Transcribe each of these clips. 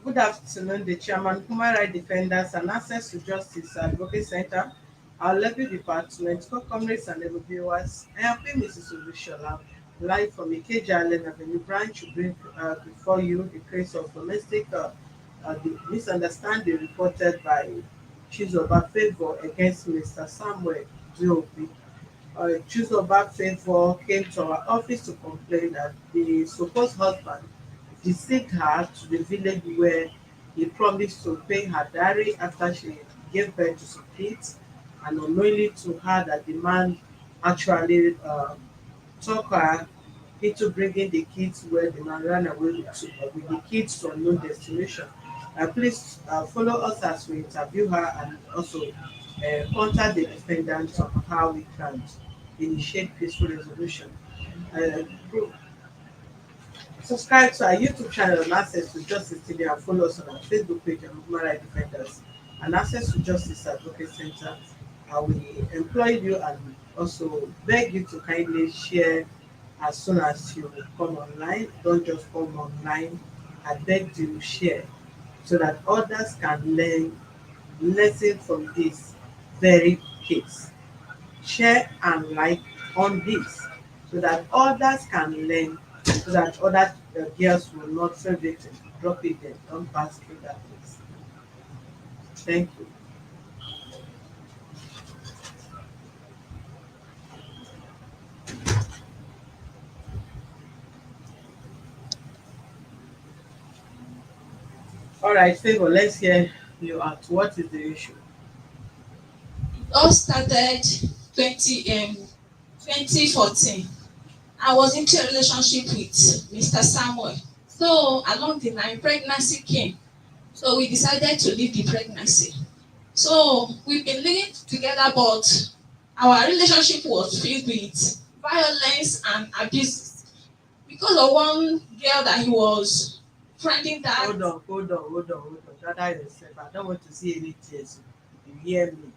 Good afternoon, the Chairman, Human Rights Defenders and Access to Justice Advocate Center, our Levy Department, co-comrades and level viewers. I am Mrs. Olushola, live from Ikeja Allen Avenue branch to bring before you the case of domestic the misunderstanding reported by Chizoba Favour against Mr. Samuel DIOBI. Chizoba Favour came to our office to complain that the supposed husband deceived her to the village where he promised to pay her dowry after she gave birth to some kids, and unknowingly to her that the man actually talked her into bringing the kids where the man ran away with the kids to unknown destination. Please follow us as we interview her and also contact the defendant on how we can initiate peaceful resolution. Uh, Subscribe to our YouTube channel and Access to Justice TV and follow us on our Facebook page and Human Rights Defenders and Access to Justice Advocate Center. We employ you and also beg you to kindly share as soon as you come online. Don't just come online. I beg you to share so that others can learn lesson from this very case. Share and like on this so that others can learn, so that other girls will not fall victim. Drop it there, don't pass through that place. Thank you. All right, Favor, let's hear you out. What is the issue? All started 2014. I was into a relationship with Mr. Samuel. So along the line, pregnancy came. So we decided to leave the pregnancy. So we've been living together, but our relationship was filled with violence and abuse because of one girl that he was friending that. Hold on. Gather yourself. I don't want to see any tears. You hear me?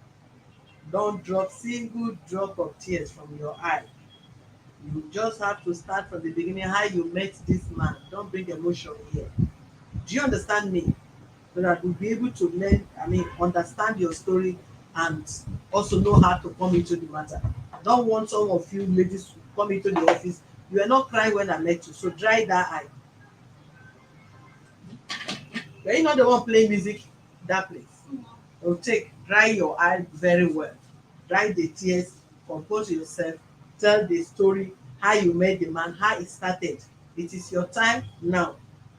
Don't drop single drop of tears from your eye. You just have to start from the beginning how you met this man. Don't bring emotion here. Do you understand me? So that we'll be able to learn, understand your story and also know how to come into the matter. I don't want some of you ladies to come into the office. You were not crying when I met you, so dry that eye. Were you not the one playing music that place? So take, dry your eye very well. Dry the tears, compose yourself, tell the story, how you met the man, how it started. It is your time now.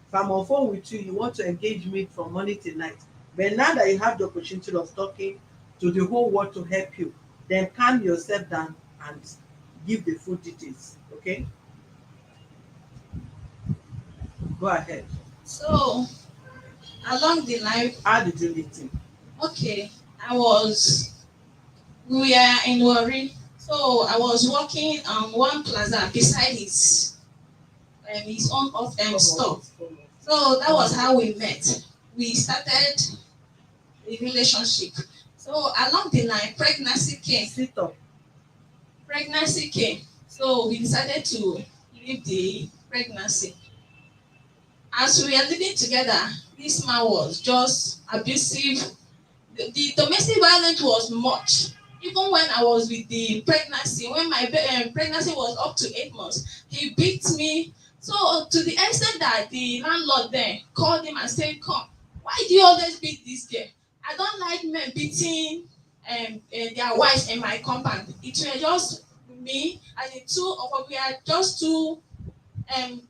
If I'm on phone with you, you want to engage me from morning till night. But now that you have the opportunity of talking to the whole world to help you, then calm yourself down and give the full details. Okay? Go ahead. So along the line, How did you meet him? okay, we were in Warri. So I was working on one plaza beside his own store. So that was how we met. We started a relationship. So along the line, pregnancy came. Sit up. Pregnancy came. So we decided to leave the pregnancy. As we are living together, this man was just abusive. The domestic violence was much. Even when I was with the pregnancy, when my pregnancy was up to 8 months, he beat me. So to the extent that the landlord then called him and said, "Come, why do you always beat this girl? I don't like men beating their wives in my compound." It was just me and the two of us. We are just two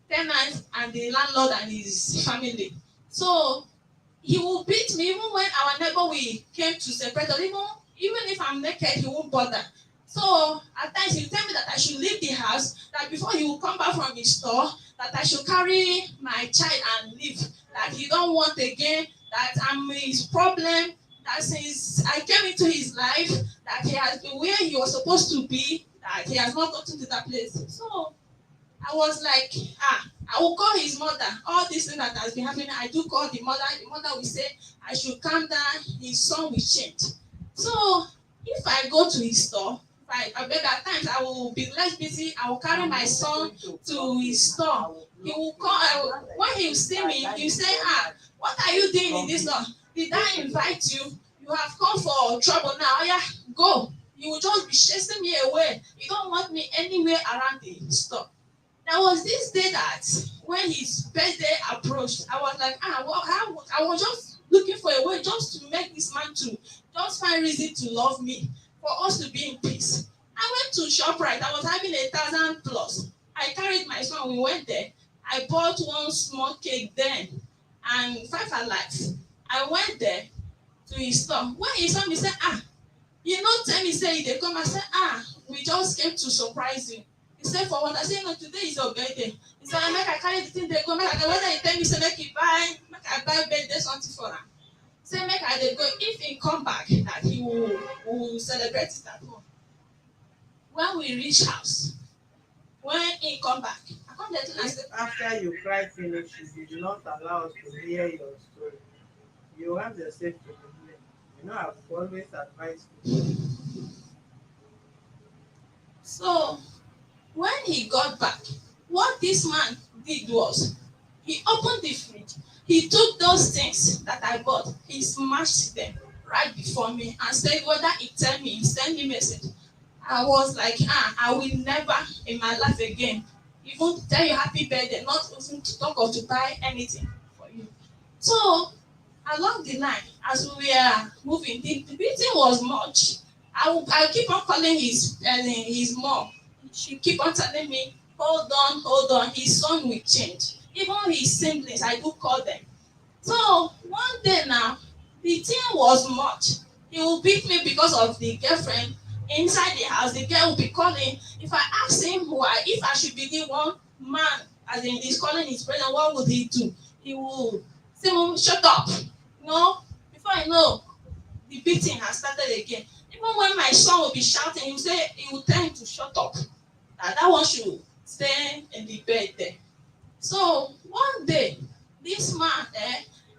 tenants and the landlord and his family. So he will beat me even when our neighbor we came to separate us. Even if I'm naked, he won't bother. So at times he will tell me that I should leave the house, that before he will come back from his store, that I should carry my child and leave, that he don't want again, that I'm his problem, that since I came into his life, that he has been where he was supposed to be, that he has not gotten to that place. So I was like, I will call his mother. All these things that has been happening, I do call the mother. The mother will say, I should calm down. His son will change. So if I go to his store, I beg at times I will be less busy. I will carry my son to his store. He will call, when he will see me, he will say, what are you doing in this law? Did I invite you? You have come for trouble now. Oh, yeah, go. You will just be chasing me away. You don't want me anywhere around the store. There was this day that when his birthday approached, I was like, I was just looking for a way just to make this man to just find reason to love me, for us to be in peace. I went to ShopRite. I was having 1,000 plus. I carried my son. We went there. I bought one small cake then and 5 alive. I went there to his store. When he saw me, he said, you know, tell me, say they come. I said, we just came to surprise you. He said, for what? I said, no, today is your birthday. He said, make I carry the thing they go. Make I whether he tell me, say make I buy birthday something for him. Say make I dey go. If he come back, that he will celebrate it at home. When we reach house, when he come back, I come there to I say, After you cry finish, you did not allow us to hear your story. You have yourself to blame. You know, I've always advised people. so when he got back, what this man did was he opened the fridge, he took those things that I bought, he smashed them right before me and said whether he tell me, he send me message. I was like, I will never in my life again even tell you happy birthday, not even to talk of to buy anything for you. So along the line, as we were moving, the beating was much. I keep on calling his mom. She keep on telling me, hold on, his son will change. Even his siblings, I do call them. So one day now, the thing was much. He will beat me because of the girlfriend inside the house. The girl will be calling. If I ask him why, if I should be the one man, as in he's calling his friend, what would he do? He will say, "Mom, shut up." No, before I know, the beating has started again. Even when my son will be shouting, he will tell him to shut up. That one should stay in the bed there. So one day, this man,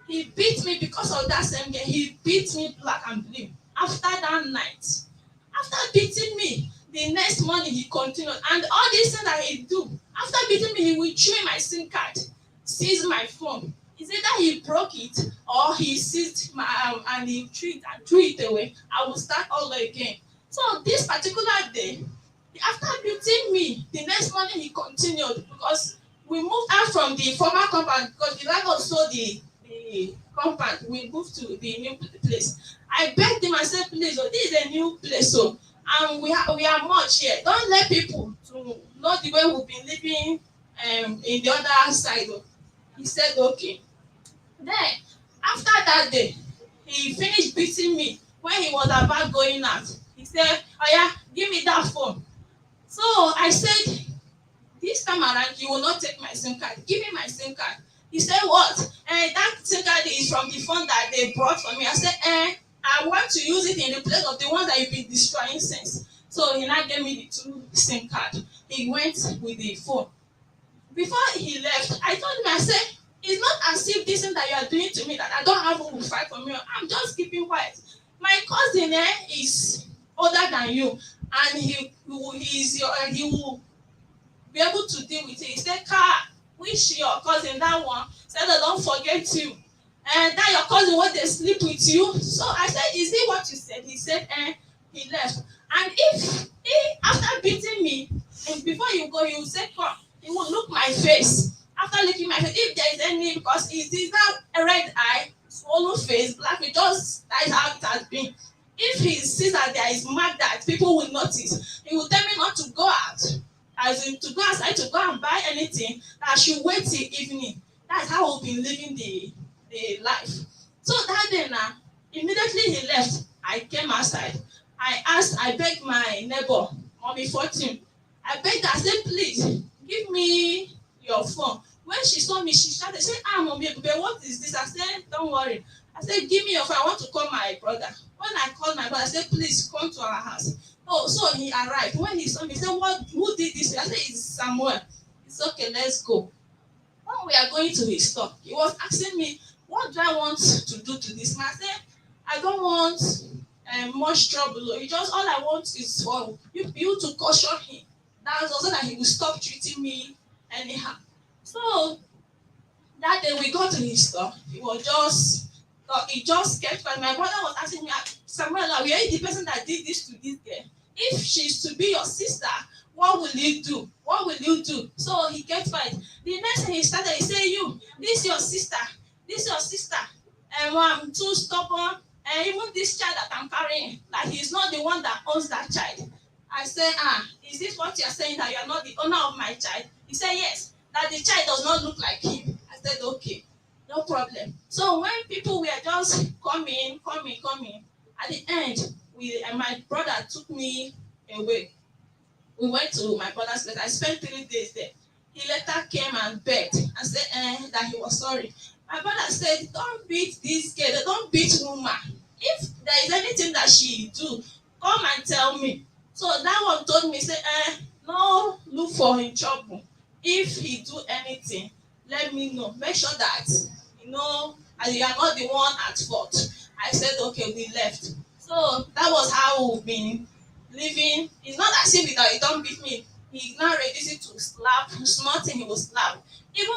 he beat me because of that same game. He beat me black and blue. After that night, after beating me, the next morning he continued. And all these things that he do, after beating me, he will chew my SIM card, seize my phone. It's either he broke it or he seized my and he threw it away. I will start all over again. So this particular day, after beating me, the next morning he continued because we moved out from the former compound because the landlord sold the compound. We moved to the new place. I begged him, I said, please, oh, this is a new place, so and we are much here. Don't let people to know the way we've been living in the other side. Oh. He said, okay. Then, after that day, he finished beating me. When he was about going out, he said, oh yeah, give me that phone. So I said, this time around, you will not take my SIM card. Give me my SIM card. He said, what? That SIM card is from the phone that they brought for me. I said, I want to use it in the place of the one that you've been destroying since. So he now gave me the 2 SIM card. He went with the phone. Before he left, I told him, I said, it's not as if this thing that you are doing to me that I don't have who will fight for me. I'm just keeping quiet. My cousin is older than you, and he will be able to deal with it. He said, Car, which your cousin, that one, said, I don't forget you. And that your cousin want to sleep with you. So I said, is it what you said? He said, he left. And if he, after beating me, and before you go, he will say, come, he will look my face. After looking my face, if there is any, because it is not a red eye, swollen face, black, it just, that is how it has been. If he sees that there is mark that people will notice, he will tell me not to go out. As in to go outside to go and buy anything, that I should wait till evening. That's how we've been living the life. So that day now, immediately he left, I came outside. I begged my neighbor, Mommy Fortune. I begged her, I said, please, give me your phone. When she saw me, she shouted, she said, Mommy, what is this? I said, don't worry. I said, give me your phone. I want to call my brother. When I called my brother, I said, please come to our house. Oh, so he arrived. When he saw me, he said, who did this? I said, it's Samuel. It's okay, let's go. When we are going to his store, he was asking me, what do I want to do to this man? I said, I don't want much trouble. All I want is for you to caution him. That's also that he will stop treating me anyhow. So So that day we got to his store. He just kept quiet. My brother was asking me, Samuela, were you the person that did this to this girl? If she's to be your sister, what will you do? What will you do? So he kept quiet. The next thing he started, he said, you, this your sister, this your sister. And I'm too stubborn. And even this child that I'm carrying, that he's not the one that owns that child. I said, is this what you're saying, that you're not the owner of my child? He said, yes, that the child does not look like him. I said, okay, no problem. So when people were just coming, at the end, my brother took me away. We went to my brother's place. I spent 3 days there. He later came and begged and said that he was sorry. My brother said, don't beat this girl, don't beat woman. If there is anything that she do, come and tell me. So that one told me, say, no, look for him trouble. If he do anything, let me know. Make sure that, and you are not the one at fault. I said, okay, we left. So that was how we've been living. It's not as if he don't beat me. He now reduced it to slap. Small thing he will slap. Even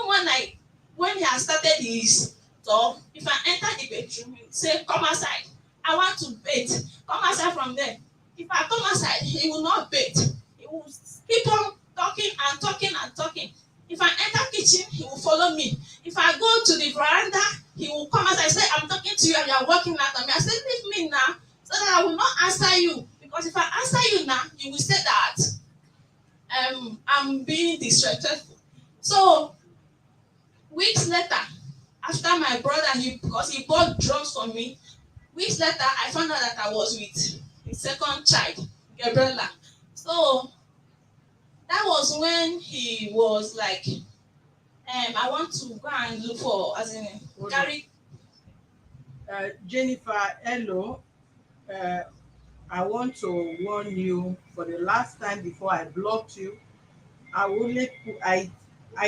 when he has started his talk, if I enter the bedroom, he say, come outside. I want to bathe. Come outside from there. If I come outside, he will not bathe. He will keep on talking and talking and talking. If I enter kitchen, he will follow me. If I go to the veranda, he will come outside and say, I'm talking to you and you are working at me. I said, leave me now so that I will not answer you. Because if I answer you now, you will say that I'm being disrespectful. So weeks later, after my brother, because he bought drugs for me, weeks later, I found out that I was with his second child, Gabriella. So that was when he was like, I want to go and look for, as in, Gary. Jennifer, hello. Uh, I want to warn you for the last time before I blocked you. I will let I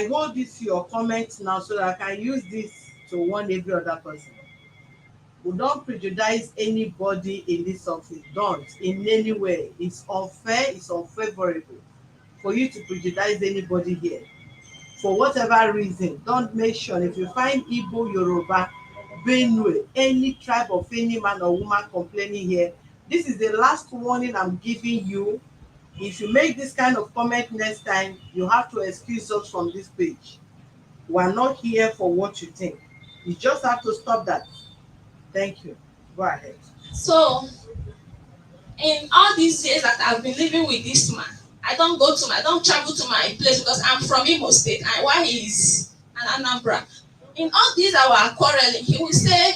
hold this to your comments now so that I can use this to warn every other person. We don't prejudice anybody in this office. Don't in any way. It's unfair, it's unfavorable for you to prejudice anybody here. For whatever reason, don't mention. If you find Igbo, Yoruba, Benue, any tribe of any man or woman complaining here, this is the last warning I'm giving you. If you make this kind of comment next time, you have to excuse us from this page. We are not here for what you think. You just have to stop that. Thank you. Go ahead. So in all these years that I've been living with this man, I don't travel to my place because I'm from Imo State and while he is an Anambra. In all these our quarreling, he will say,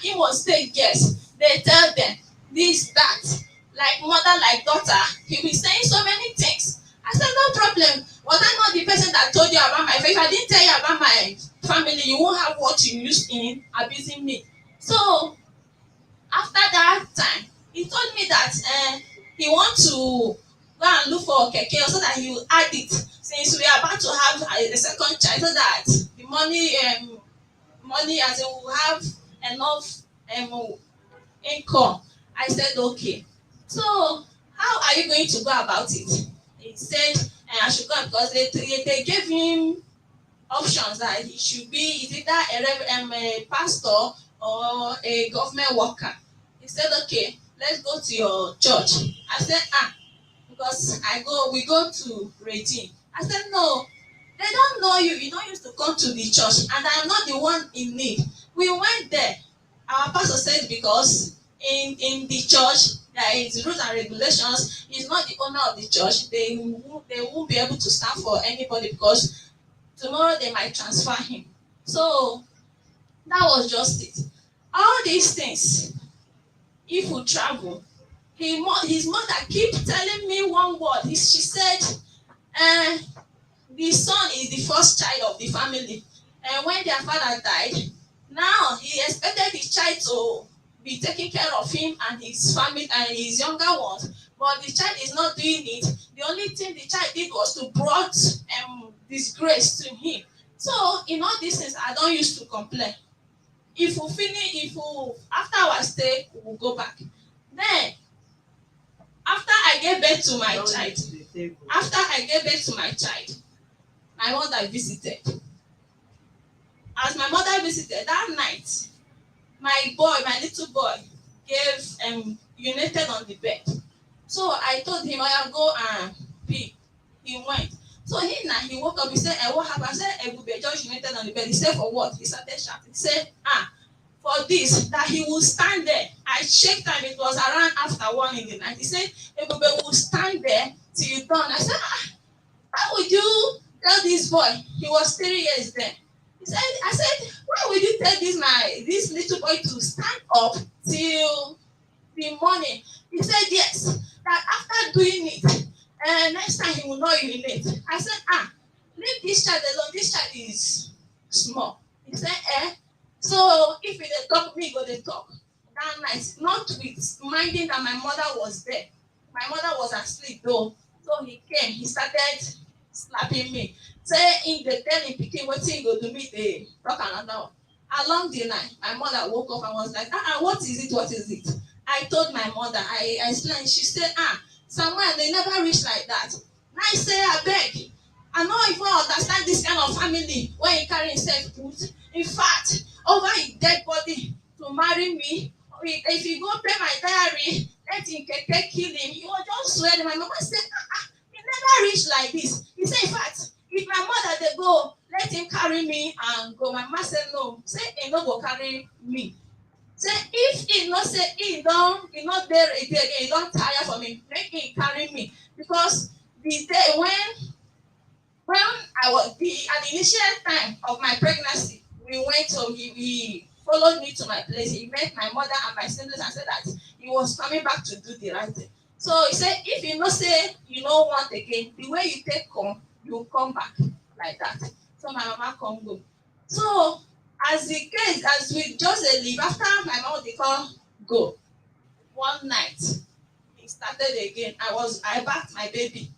Imo State yes, they tell them this, that, like mother, like daughter. He will be saying so many things. I said, no problem. Was I not the person that told you about my family? If I didn't tell you about my family, you won't have what you used in abusing me. So after that time, he told me that he wants to go and look for keke so that he will add it since we are about to have a second child so that the money as in will have enough income. I said okay. So how are you going to go about it? He said I should go because they gave him options that he should be is either a pastor or a government worker. He said, okay, let's go to your church. I said, because we go to Redeem. I said, no, they don't know you. You don't used to come to the church, and I'm not the one in need. We went there. Our pastor said because in the church there is rules and regulations. He's not the owner of the church. They won't be able to stand for anybody because tomorrow they might transfer him. So that was just it. All these things, if we travel, his mother keep telling me one word. She said, the son is the first child of the family. And when their father died, now he expected his child to be taking care of him and his family and his younger ones. But the child is not doing it. The only thing the child did was to brought disgrace to him. So in all these things, I don't used to complain. If we finish, after our stay, we will go back. Then, after I gave birth to my child, my mother visited. As my mother visited that night, my little boy, gave urinated on the bed. So I told him, I go and pee. He went. So he woke up. He said, what happened? I said, Ebube just urinated on the bed. He said, for what? He started shouting. He said, for this, that he will stand there. I checked time, it was around after 1 in the night. He said, Ebube will stand there till you done. I said, how would you tell this boy? He was 3 years then. I said, why would you tell this little boy to stand up till the morning? He said, yes, that after doing it, next time he will not urinate. I said, leave this child alone. This child is small. He said, so if he dey talk, me go dey talk. That night, not with minding that my mother was there. My mother was asleep though. So he came, he started slapping me. Say in the tell him pikin wetin he go do, me dey talk another one. Along the night, my mother woke up and was like, what is it? What is it? I told my mother, I explained. She said, Samuel, they never reach like that. I say, abeg, I no even understand this kind of family when he carry himself put. In fact, over his dead body to marry me, if he go pay my diary, let him keke kill him. He was just swearing. My mama said, he never reach like this. He said, in fact, if my mother dey go, let him carry me and go. My mama said, no. Say he no go carry me. Say if he no say he not there again, he don tire for me, make him carry me. Because the day when I was at the initial time of my pregnancy, we went home. He followed me to my place. He met my mother and my siblings and said that he was coming back to do the right thing. So he said, if you no say you no want again, the way you take come, you come back like that. So my mama come go. So as the case, as we just leave, after my mom dey come go, one night he started again. I backed my baby.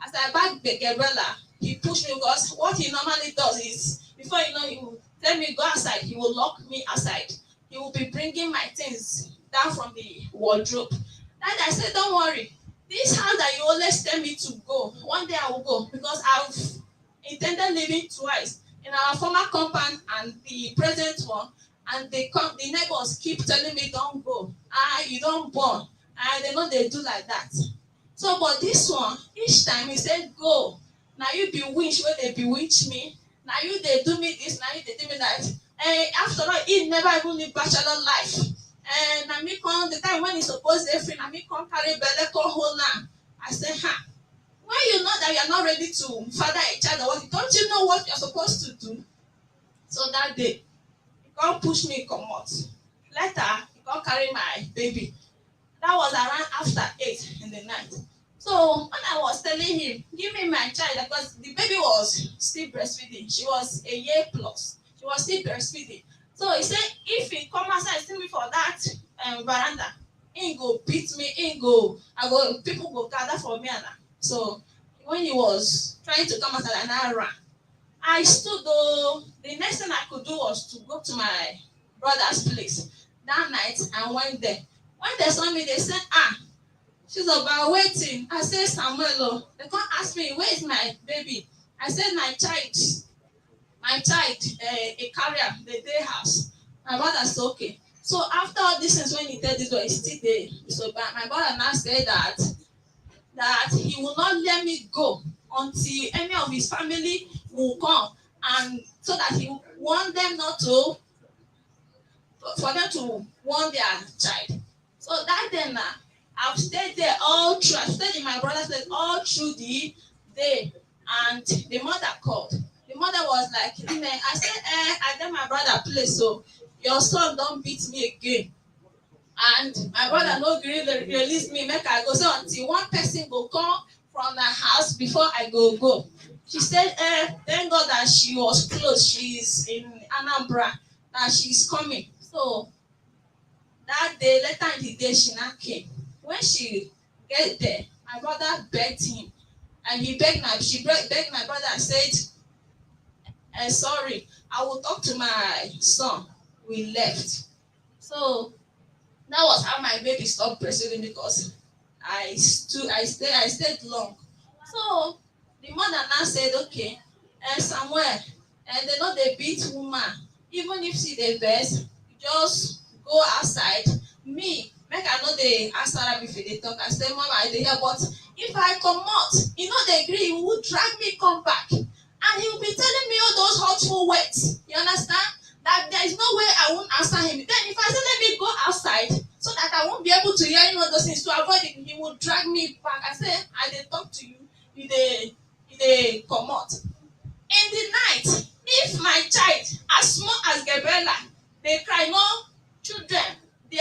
As I backed the Gabriela, he pushed me because what he normally does is, before you know, he will tell me go outside. He will lock me outside. He will be bringing my things down from the wardrobe. And I said, don't worry. This house that you always tell me to go, one day I will go because I've intended living twice in our former compound and the present one. And the neighbors keep telling me, don't go. You don't born. They know they do like that. So, but this one, each time he said, go. Now you bewitch where they bewitch me. Now you they do me this, now you they do me that. And after all, he never even live bachelor life. And now me come the time when he's supposed to free, now me come carry belly, come hold now. I say, when you know that you're not ready to father a child or what, don't you know what you're supposed to do? So that day, he come push me, come out. Later, he come carry my baby. That was around after 8 in the night. So when I was telling him, give me my child, because the baby was still breastfeeding. She was a year plus. She was still breastfeeding. So he said, if he come outside, see me for that veranda, he go beat me, people go gather for me. So when he was trying to come outside, and I ran. I stood though. The next thing I could do was to go to my brother's place that night and went there. When they saw me, they said, she's about waiting. I said, Samuel, they can't ask me, where is my baby? I said, my child, a carrier, the day house. My brother said, okay. So after all this things, when he did this, he still there. So my brother now said that he will not let me go until any of his family will come, and so that he want them not to, for them to warn their child. So that day now, I've stayed there all through. I stayed in my brother's place all through the day, and the mother called. The mother was like, I said, I did my brother place, so your son don't beat me again. And my brother no gree release me, make I go. So until one person go come from the house before I go. She said, thank God that she was close. She's in Anambra, that she's coming. So that day, later in the day, she now came. When she get there, my brother begged him, and she begged my brother and said, sorry, I will talk to my son. We left. So that was how my baby stopped breastfeeding, because I stayed long. So the mother now said, okay, somewhere, and they know they beat woman. Even if she dey vex, you just go outside. Me, make I no dey answer am if you dey talk. I say, Mama, I dey hear, but if I comot, e no dey gree, he will drag me come back. And he will be telling me all those hurtful words. You understand? That there is no way I won't answer him. Then if I say let me go outside so that I won't be able to hear all those things to avoid it, he will drag me back. I say, I dey talk to you, you dey comot. In the night, if my child as small as Gabriela dey cry, no, children they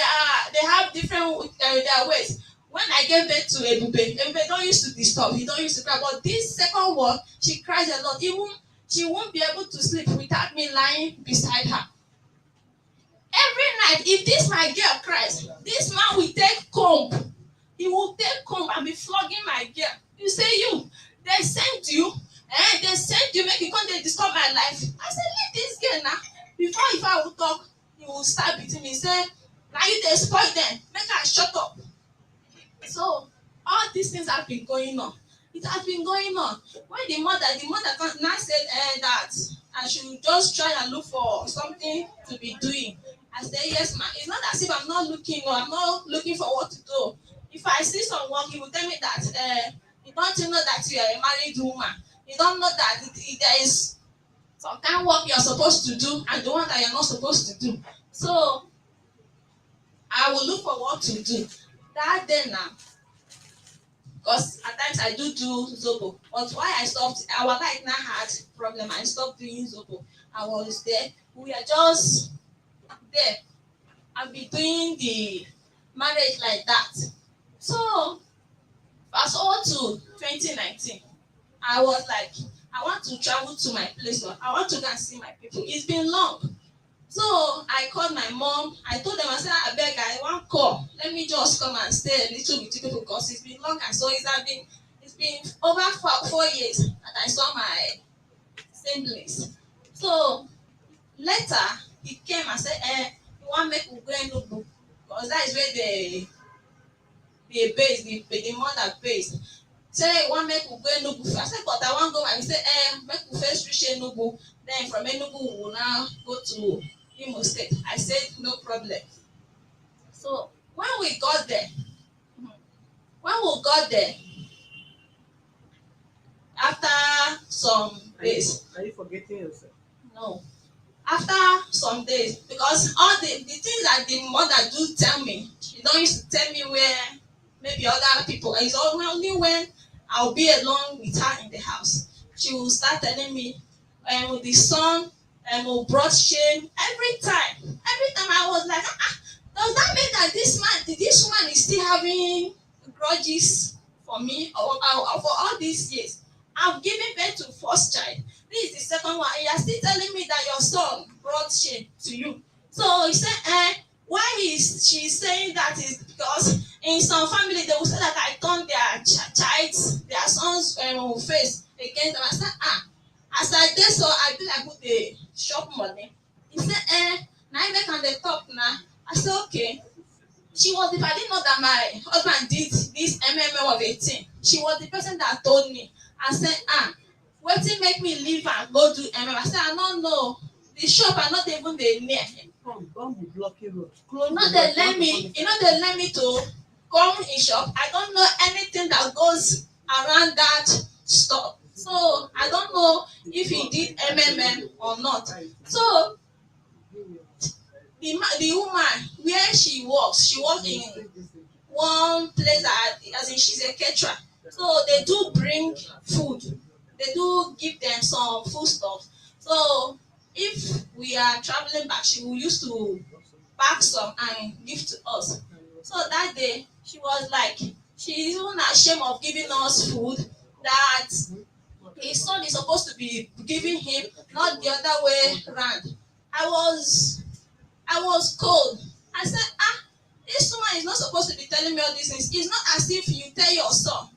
have different their ways. When I gave birth to Ebube don used to disturb, he don used to cry, but this second one, she cries a lot. Even she won't be able to sleep without me lying beside her. Every night, if this my girl cries, this man will take comb. He will take comb and be flogging my girl. You say you, they sent you, they sent you make you come dey disturb my life. I say leave this girl now. Before if I will talk, he will start beating me. Say na you dey spoil them. Make her shut up. So all these things have been going on. It has been going on. When the mother now said that I should just try and look for something to be doing. I said, yes, ma. It's not as if I'm not looking or I'm not looking for what to do. If I see some work, he will tell me that you don't know that you are a married woman. You don't know that there is some kind of work you're supposed to do and the one that you're not supposed to do. So I will look for what to do. That day now, because at times I do Zobo. But why I stopped, our life now had problem. I stopped doing Zobo. I was there. We are just there. I'll be doing the marriage like that. So fast forward to 2019. I was like, I want to travel to my place. I want to go and see my people. It's been long. So I called my mom. I told them, I said, I beg, I want call. Let me just come and stay a little with you people because it's been long. And so it's been over 4 years that I saw my siblings. So later he came and said, you want make we go Enugu because that is where the base, the mother base. Say you want make we go Enugu. I said, but I want go. And he said, make we first reach Enugu. Then from Enugu we will now go to Imo State. I said, no problem. So when we got there, after some days. Are you forgetting yourself? No. After some days, because all the things that the mother do tell me, she don't used to tell me where maybe other people. It's only when I'll be alone with her in the house. She will start telling me, the son brought shame every time. Every time I was like, does that mean that this woman is still having grudges for me or for all these years? I've given birth to first child. This is the second one. And you're still telling me that your son brought shame to you. So he said, why is she saying that is because in some family they will say that I turned their son's face against them. I said, as I did so, I feel like put the shop money. He said, now I can they talk now. I said, okay. She was, if I didn't know that my husband did this MMM of 18, she was the person that told me. I said, wetin make me leave and go do MM. I said, I don't know. The shop are not even the near. Don't be blocking road. They let me to come in shop. I don't know anything that goes around that store. So I don't know if he did MMM or not. So the woman where she works in one place as in she's a caterer. So they do bring food. They do give them some food stuff. So if we are traveling back, she will used to pack some and give to us. So that day she was like, she's even ashamed of giving us food that his son is supposed to be giving him, not the other way around. I was cold. I said, this woman is not supposed to be telling me all these things. It's not as if you tell your son.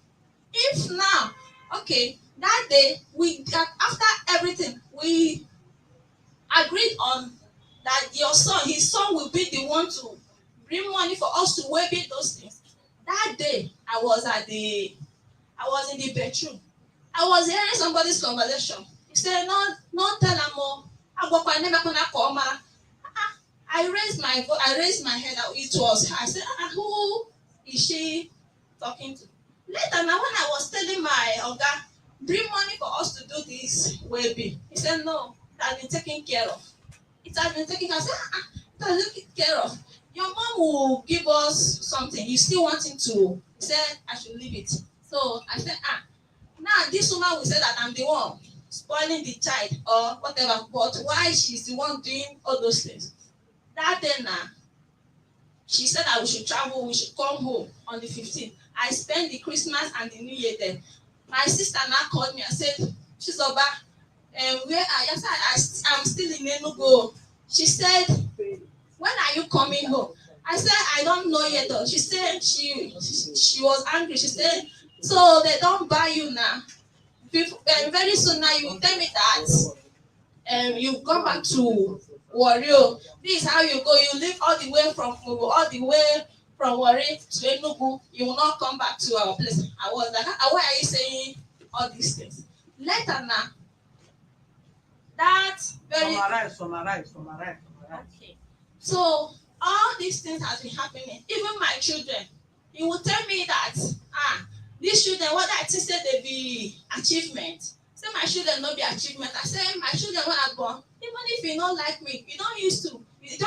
If now, okay, that day after everything, we agreed on that his son will be the one to bring money for us to waive those things. That day, I was in the bedroom. I was hearing somebody's conversation. say no tell am o. Agbokwa nemekuna ko mara. I raised my head out. It was her. I said, who is she talking to? Later now when I was telling my Oga, bring money for us to do this wedding. He said, no, it has been taken care of. It has been taken care of. I said, it has been taken care of. Your mom will give us something. You still wanting to? He said, I should leave it. So I said, now this woman will say that I'm the one spoiling the child or whatever, but why she's the one doing all those things? That day now, she said that we should travel, we should come home on the 15th. I spent the Christmas and the New Year there. My sister now called me and said, Chizoba, where are you? I said, I'm still in Enugu. She said, when are you coming home? I said, I don't know yet. Though. She said she was angry. She said, so they don't buy you now. Very soon now you tell me that you come back to Wario. This is how you go. You leave all the way from Warri to Enugu. You will not come back to our place. I was like, why are you saying all these things? Later now, that very Summarize. okay. So all these things has been happening. Even my children, he will tell me that these children, what I think say they be achievement. Say my children no be achievement. I say my children when I born, even if you don't like me, you don't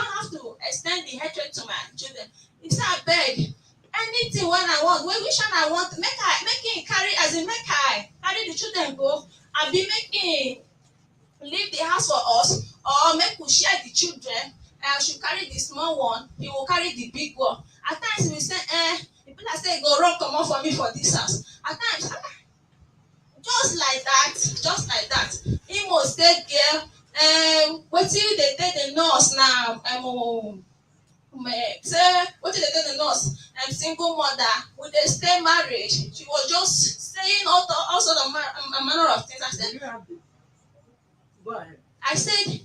have to extend the hatred to my children. He say I beg anything when I want, which one I want, make him carry as in make I carry the children go, and be making leave the house for us, or make we share the children. I should carry the small one, he will carry the big one. At times we say, the people say go run comot for me for this house. At times, just like that, Imo State girl, wetin dey tell the nurse now, say wetin dey tell the nurse, single mother, we dey stay marriage. She was just saying all sort of manner of things. Go ahead. I said,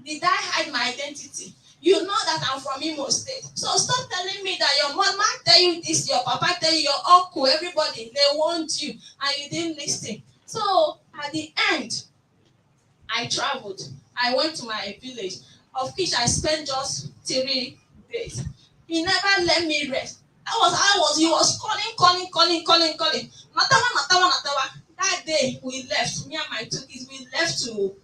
did I hide my identity? You know that I'm from Imo State. So stop telling me that your mama tell you this, your papa tell you, your uncle, everybody, they want you, and you didn't listen. So at the end, I traveled. I went to my village, of which I spent just 3 days. He never let me rest. He was calling. Natawa. That day we left, me and my two kids, we left to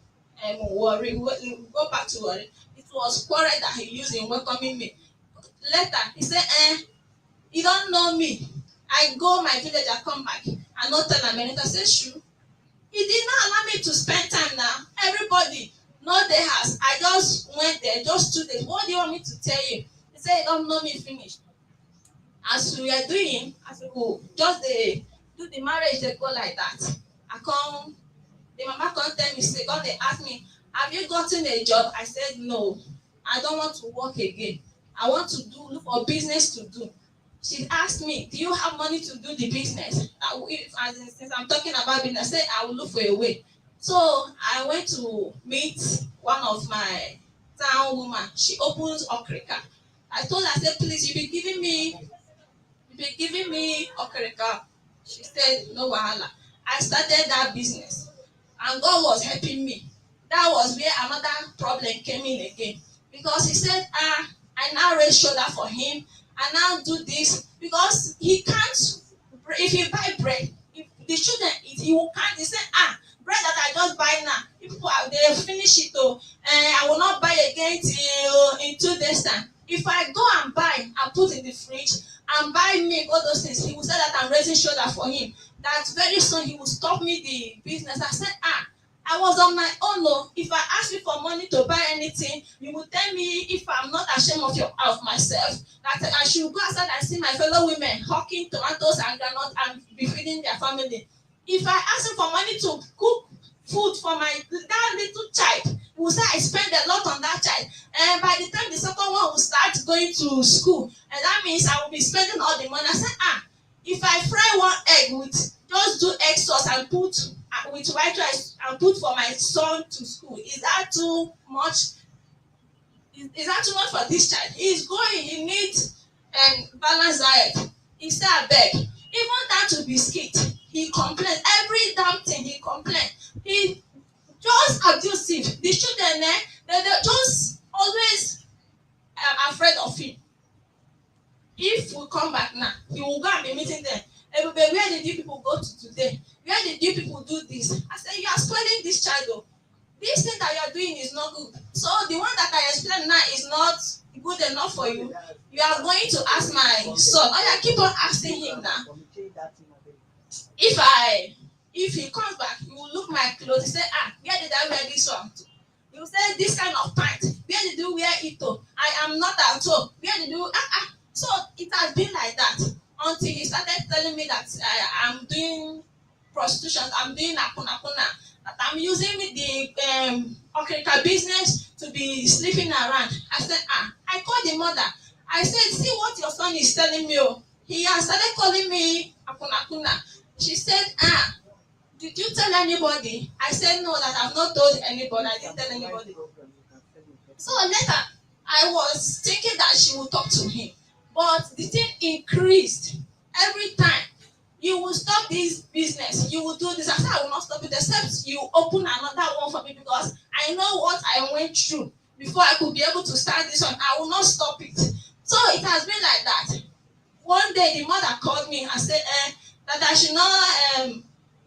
Warri. We go back to Warri. It was quarrel that he used in welcoming me. Later, he said, you don't know me. I go my village, I come back. I not tell him. I said, sure. He did not allow me to spend time now. Everybody, not the house. I just went there, just 2 days. What do you want me to tell you? He said, you don't know me, finish. As we are doing, as we go, just do the marriage, they go like that. The mama come tell me, say, God, they ask me, have you gotten a job? I said, no, I don't want to work again. I want to look for business to do. She asked me, do you have money to do the business? Since I'm talking about business, I said, I will look for a way. So I went to meet one of my town woman. She opens okrika. I told her, I said, please, you be giving me okrika. She said, no wahala. I started that business. And God was helping me. That was where another problem came in again. Because he said, I now raise shoulder for him. I now do this. Because he can't, if you buy bread, if the children eat, he can't. He said, bread that I just buy now, people they finish it though. I will not buy again till in 2 days time. If I go and buy and put in the fridge and buy milk, all those things, he will say that I'm raising shoulder for him. That very soon he will stop me the business. I said, I was on my own. No. If I ask you for money to buy anything, you will tell me if I'm not ashamed of myself, that I should go outside and see my fellow women hawking tomatoes and granite and be feeding their family. If I ask him for money to cook food for that little child, he will say I spend a lot on that child. And by the time the second one will start going to school, and that means I will be spending all the money. I said, if I fry one egg with just do egg sauce and put with white rice and put for my son to school, is that too much? Is that too much for this child? He's going, he needs balanced diet. He said, I beg. Even down to biscuit, he complained. Every damn thing he complained. just abusive. The children, they just always afraid of him. If we come back now, he will go and be meeting them. Everybody, where did you people go to today? Where did you people do this? I said, you are spoiling this child. Oh. This thing that you are doing is not good. So the one that I explained now is not good enough for you. You are going to ask my son. Oh, yeah, keep on asking him now. If he comes back, he will look my clothes. He say, where did I wear this one to? He will say, this kind of pant. Where did you wear it to? I am not at home. Where did you? So it has been like that until he started telling me that I'm doing prostitution. I'm doing akuna. That I'm using the okrika business to be sleeping around. I said, I called the mother. I said, see what your son is telling me. Oh. He has started calling me akuna. She said, did you tell anybody? I said, no, that I've not told anybody. I didn't tell anybody. So later, I was thinking that she would talk to him. But the thing increased every time. You will stop this business. You will do this. I said, I will not stop it except you open another one for me because I know what I went through before I could be able to start this one. I will not stop it. So it has been like that. One day, the mother called me and said that I should not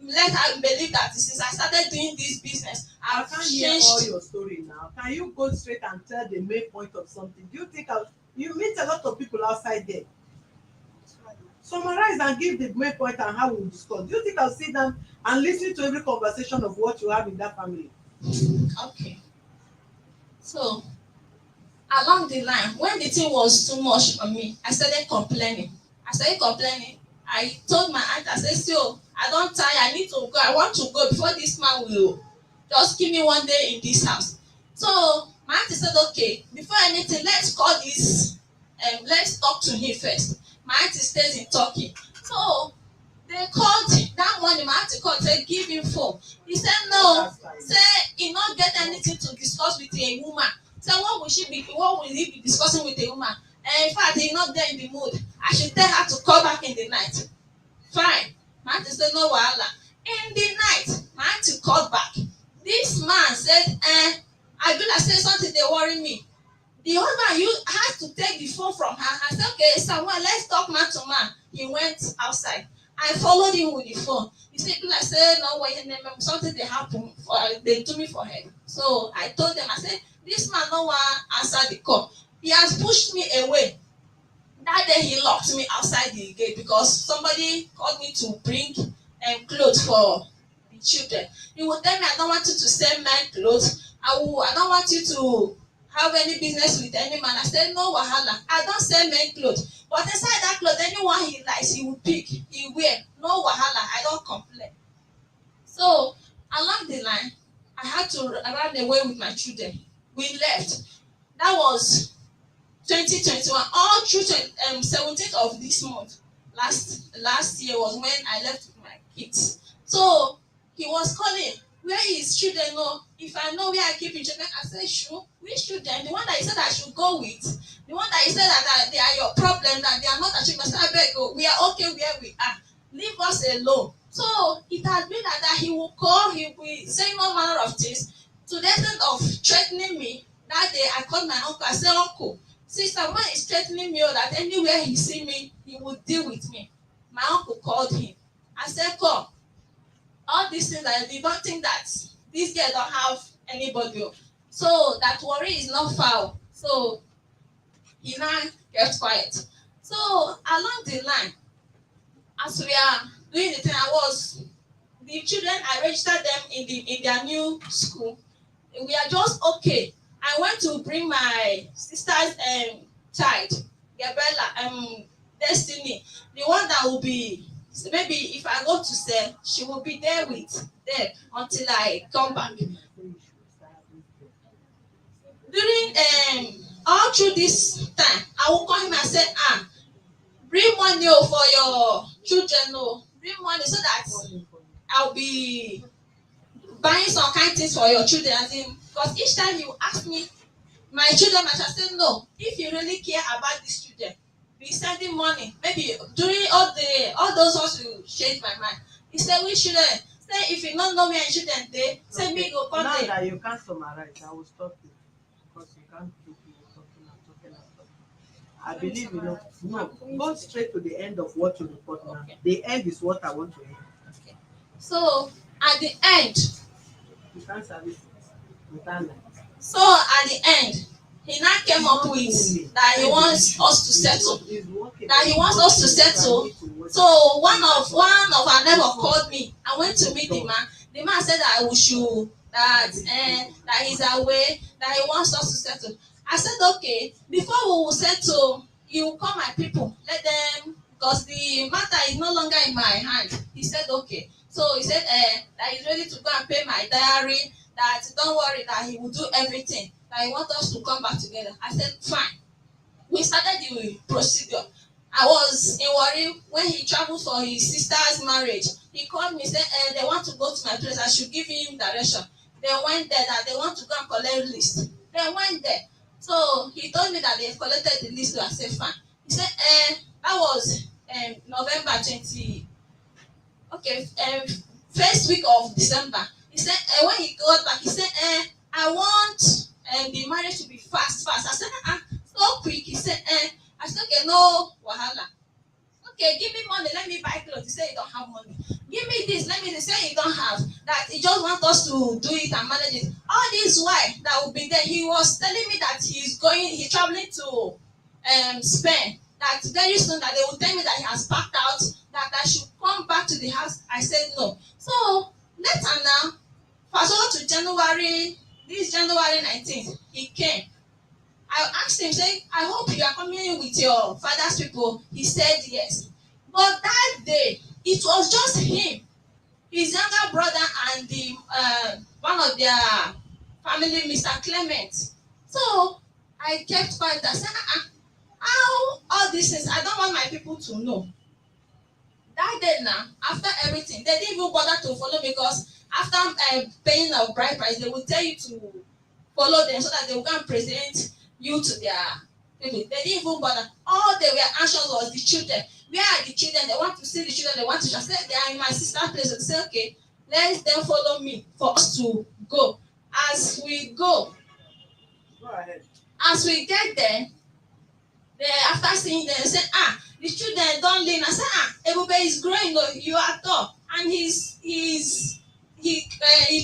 let her believe that since I started doing this business, I've can't changed. Hear all your story now. Can you go straight and tell the main point of something? Do you think you meet a lot of people outside there? Summarize and give the main point and how we will discuss. Do you think I'll sit down and listen to every conversation of what you have in that family? Okay. So, along the line, when the thing was too much for me, I started complaining. I told my aunt, I said, so, I don't tire, I need to go. I want to go before this man will just give me one day in this house. So, my auntie said, okay, before anything, let's call this, let's talk to him first. My auntie stays in Turkey. So, they called that morning, my auntie called, said, give him phone. He said, no, say, he not get anything to discuss with a woman. So, what will he be discussing with a woman? And in fact, he's not there in the mood. I should tell her to call back in the night. Fine. My auntie said, no wahala. In the night, my auntie called back. This man said, I feel like saying something, they worry me. The husband had to take the phone from her. I said, okay, someone, let's talk man to man. He went outside. I followed him with the phone. He said, I said, no way, something they happen. They do me for help. So I told them, I said, this man no one answer the call. He has pushed me away. That day he locked me outside the gate because somebody called me to bring clothes for the children. He would tell me, I don't want you to sell men clothes. I don't want you to have any business with any man. I said, no wahala. I don't sell men clothes. But inside that clothes, anyone he likes, he will pick, he wear. No wahala. I don't complain. So along the line, I had to run away with my children. We left. That was 2021. All through 17th of this month. Last year was when I left with my kids. So he was calling. Where his children know? If I know where I keep his children, I said, sure. Which children? The one that he said I should go with. The one that he said that they are your problem, that they are not achieving. I beg, we are okay where we are. Leave us alone. So it has been like that. He will call, he will say no manner of things to the extent of threatening me. That day I called my uncle. I said, uncle, sister, man is threatening me that anywhere he see me, he will deal with me. My uncle called him. I said, come. All these things that you don't think that this girl don't have anybody. So that worry is not foul. So he now kept quiet. So along the line, as we are doing the thing, the children, I registered them in their new school. We are just okay. I went to bring my sister's child, Gabriella, Destiny, the one that will be, so maybe if I go to sell, she will be there with them until I come back. During all through this time, I will call him and say, bring money for your children, bring money so that I'll be buying some kind of things for your children. Because each time you ask me, my children, I shall say no. If you really care about these children, be sending money. Maybe during all those ones will change my mind. He said, which children? Say if you don't know where children dey, say me go come Now there. that you can't summarize, I will stop you because you can't keep me talking and talking and talking. I believe you know. No, go straight to the end of what you report now. Okay. The end is what I want to hear. Okay. So at the end, You can't service it. You can't lie. so at the end, he now came up with that he wants us to settle. That he wants us to settle. So one of our neighbor called me. I went to meet the man. The man said that we should that he's away, that he wants us to settle. I said okay. Before we will settle, you call my people. Let them, because the matter is no longer in my hand. He said okay. So he said that he's ready to go and pay my diary. That don't worry, that he will do everything. That he wants us to come back together. I said fine. We started the procedure. I was in worry when he traveled for his sister's marriage. He called me, said they want to go to my place. I should give him direction. They went there, that they want to go and collect list. They went there. So he told me that they collected the list. So I said fine. He said that was November 20. Okay, first week of December. He said when he got back, he said I want the marriage to be fast. I said so quick. He said I said okay, no wahala. Okay, give me money, let me buy clothes. He said you don't have money. Give me this, let me say you don't have. That he just want us to do it and manage it. All this why that will be there. He was telling me that he's traveling to Spain. That very soon that they will tell me that he has packed out, that I should come back to the house. I said no. So later now, fast forward to January, this January 19th, he came. I asked him, say, I hope you are coming with your father's people. He said yes. But that day, it was just him, his younger brother, and the one of their family, Mr. Clement. So I kept quiet. I said, how all these things? I don't want my people to know. That day now, after everything, they didn't even bother to follow me because after paying a bride price, they will tell you to follow them so that they will go and present you to their people. They didn't even bother. All they were anxious was the children. Where are the children? They want to see the children. They want to just say they are in my sister's place. They say, okay, let them follow me for us to go. As we go, Go ahead. as we get there, they after seeing them, they say, the children don't lean. I said, Ebube is growing. You are tall, and he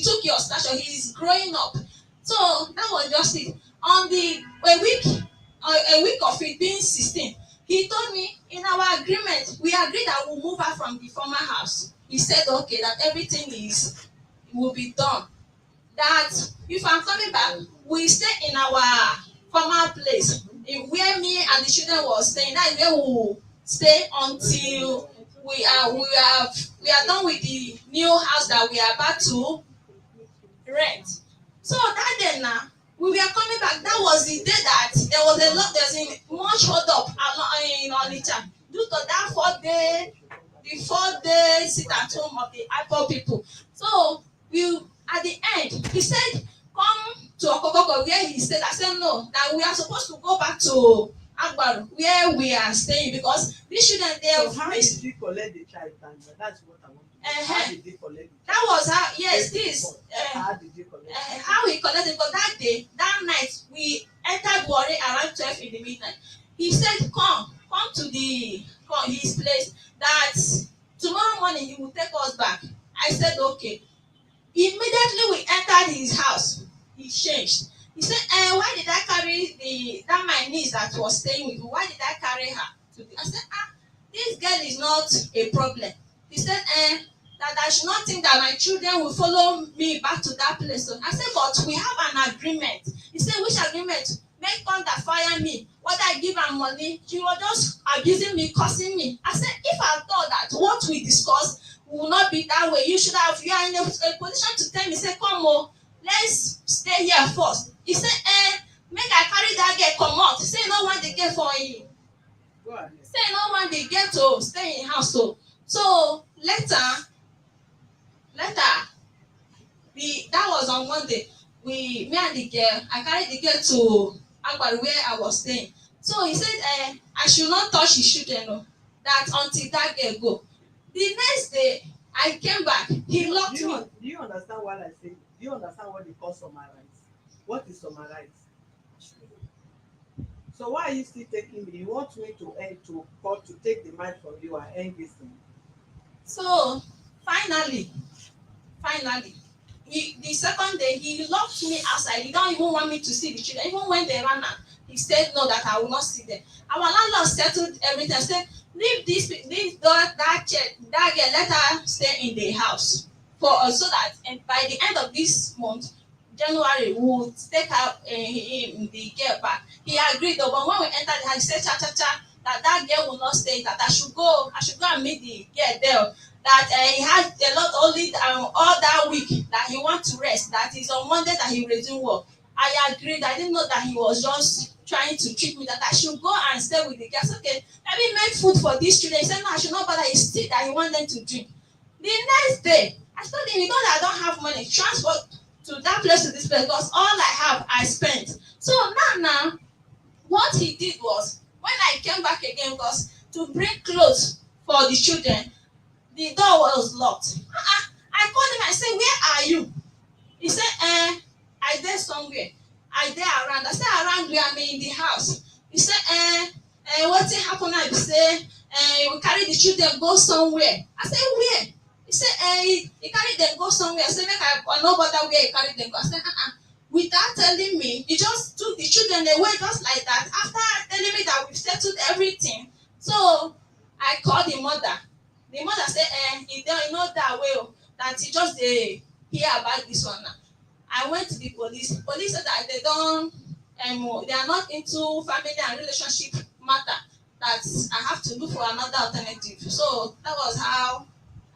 took your stature. He's growing up. So that was just it. On the a week of it being 16, he told me in our agreement we agreed that we'll move her from the former house. He said okay, that everything will be done. That if I'm coming back, we stay in our former place where me and the children was staying. That is where we will stay until we are done with the new house that we are about to rent. So that day now, we were coming back. That was the day that there's much hold up in Onitsha due to that 4 day, the 4 day sit at home of the IPO people. So we at the end, he said, come to Okokoko where he stayed. I said no, that we are supposed to go back to Agbaru where we are staying because these children there. So how did you collect the child? That's what I want to know. How did you collect it? That was how, yes, this. How did you collect it? How we collected, because that day, that night, we entered Warri around 12 in the midnight. He said, come to his place, that tomorrow morning he will take us back. I said, okay. Immediately we entered his house, he changed. He said, why did I carry that my niece that was staying with me, why did I carry her? I said, this girl is not a problem. He said, that I should not think that my children will follow me back to that place. So I said, but we have an agreement. He said, which agreement? Make thunder fire me. Whether I give her money, she was just abusing me, cursing me. I said, if I thought that what we discussed will not be that way, you are in a position to tell me, say, come on, let's stay here first. He said, make I carry that girl come out. Say, no one they get for you. Say, no one they get to stay in house. So later, that was on Monday. Me and the girl, I carried the girl to Agbaru where I was staying. So he said, I should not touch his children, no, that until that girl go. The next day, I came back. He locked me. Do you understand what I say? Do you understand what they call summarize? What is summarize? So why are you still taking me? You want me to end to call to take the mic from you and end this thing? So finally, the second day he locked me outside. He don't even want me to see the children. Even when they ran out, he said no, that I will not see them. Our landlord settled everything. Said leave this that girl, let her stay in the house for us, so that, and by the end of this month, January, we will take her the girl back. He agreed though, but when we entered the house, he said cha cha cha, that girl will not stay, that I should go and meet the girl there, that he has a lot only all that week that he want to rest, that is on Monday that he resume work. I agreed. I didn't know that he was just trying to trick me, that I should go and stay with the girls. Okay, let me make food for these children. He said no, I should not bother. It's tea that he want them to drink. The next day, I told him, you know that I don't have money transport to that place to this place, because all I have I spent. So now what he did was, when I came back again, because to bring clothes for the children, the door was locked. I called him. I said, where are you? He said, I there somewhere. I there around. I said, around where? I'm in the house. He said, what happened? I say, we carry the children go somewhere. I said, where? He said, he carried them go somewhere. I said, make I no bother where he carried them go. I said, without telling me, he just took the children away just like that. After telling me that we've settled everything. So I called the mother. The mother said, he don't know that way, that he just hear about this one now. I went to the police. Police said that they are not into family and relationship matter. That I have to look for another alternative. So that was how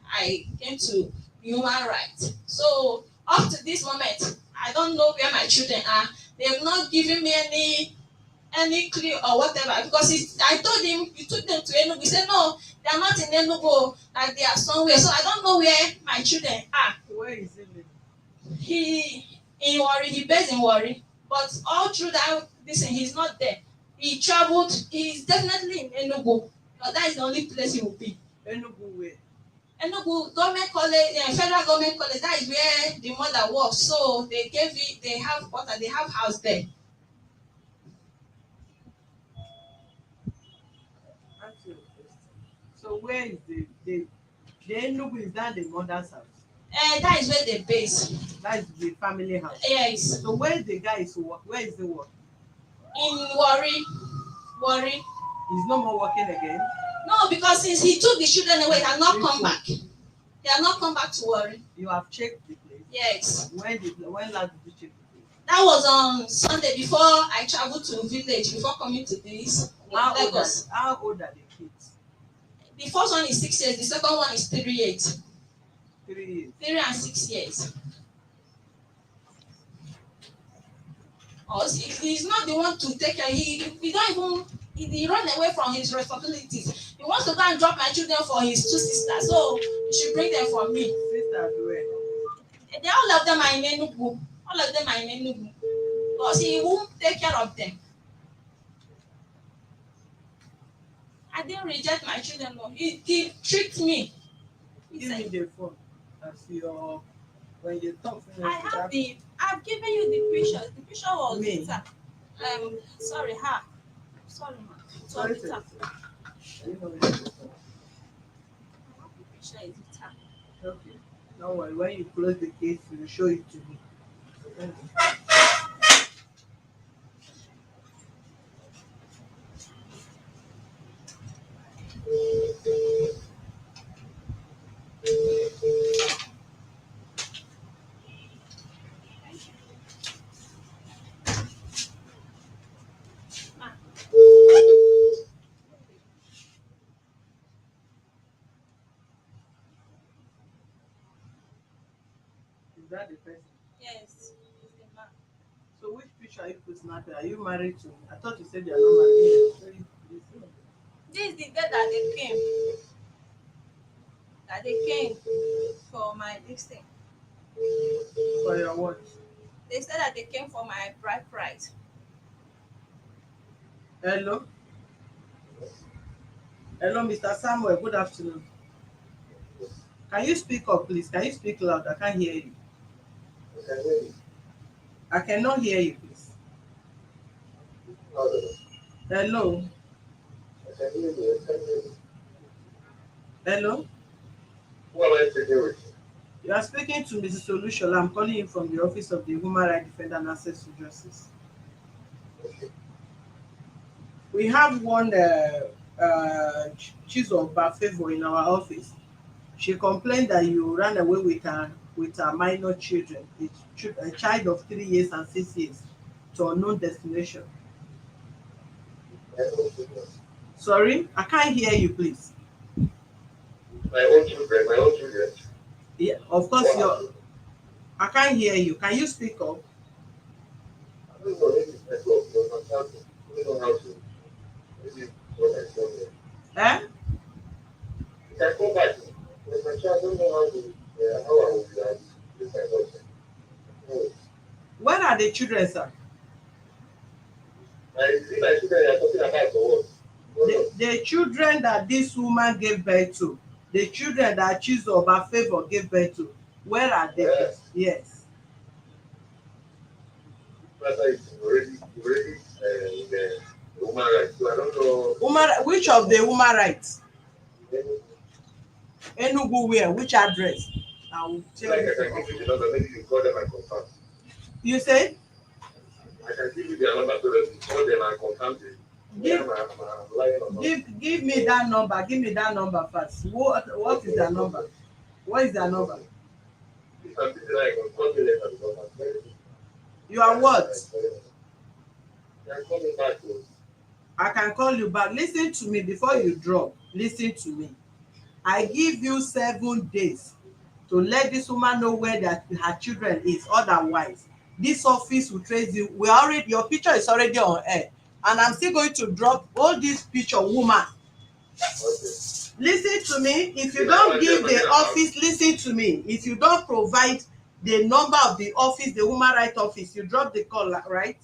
I came to human rights. So up to this moment, I don't know where my children are. They have not given me any clue or whatever, because I told him you took them to Enugu. He said no, they are not in Enugu, like they are somewhere. So I don't know where my children are. Where is it? He in Warri, he based in Warri, but all through that listen, he's not there. He traveled. He's definitely in Enugu, but that is the only place he will be. Enugu where? Enugu government college, federal government college. That is where the mother works. So they gave it. They have water. They have house there. So where is the Enugu, is that the mother's house? That is where they base. That is the family house. Yes. So where the guy is work? Where is the work? In Warri. He's no more working again. No, because since he took the children away, he has not come back. He has not come back to Warri. You have checked the place? Yes. When last did you check the place? That was on Sunday before I traveled to village, before coming to this Lagos. How old are the kids? The first one is 6 years. The second one is 3 years. 3 years. 3 and 6 years. He's not the one to take care. He don't even. He run away from his responsibilities. He wants to go and drop my children for his 2 sisters. So he should bring them for me. Sisters where? All of them are in Enugu. All of them are in Enugu. Because he won't take care of them. I didn't reject my children. No. He tricked me. Give me the phone. When you talk. I've given you the picture. The picture was me. Vita. Sorry, her. Sorry, ma. Sorry, Vita. The Picture is Vita. Okay. No worry. When you close the case, you show it to me. Is that the person? Yes, he's the man. So which picture are you putting out there? Are you married to? I thought you said you are not married. This is the day that they came. That they came for my this thing. For your what? They said that they came for my bride price. Hello? Hello, Mr. Samuel. Good afternoon. Can you speak up, please? Can you speak loud? I can't hear you. I can hear you. I cannot hear you, please. Louder. Hello? I can hear you. I can hear you. Hello? Who am I speaking with? You are speaking to Mrs. Olushola. I'm calling you from the Office of the Human Rights Defender and Access to Justice. Okay. We have one Chizoba favor in our office. She complained that you ran away with her minor children, a child of 3 years and 6 years, to unknown destination. My own children. Sorry, I can't hear you, please. My own children. My own children. Yeah, of course What you're. happened? I can't hear you. Can you speak up? I don't know. Maybe it's network. But I'm shouting. I don't know how to. Maybe it's what I saw here. Eh? You can go back. But my child don't know how to. How I will use my voice. No. Where are the children, sir? I see my children are talking about the what? No, no. The children that this woman gave birth to, the children that Chizoba favor gave birth to, where are they, Yeah. please? Yes. Matter is already in the human rights. So I don't know. Which of the human rights? Maybe, Enugu where? Which address? I will tell like you. I can give you the number. Maybe you call them and confirm. You say? I can give you their number so that you call them and confirm the Give, I'm lying or not. give me that number. Give me that number first. What is their number? What is their number? If I'm busy, I can call you later because I'm very busy. You are what? You can call me back. Though. I can call you back. Listen to me before you drop. Listen to me. I give you 7 days to let this woman know where her children is. Otherwise, this office will trace you. Your picture is already on air, and I'm still going to drop all this picture, woman. Okay. Listen to me. If you don't give the office, listen to me. If you don't provide the number of the office, the human rights office, you drop the call, right?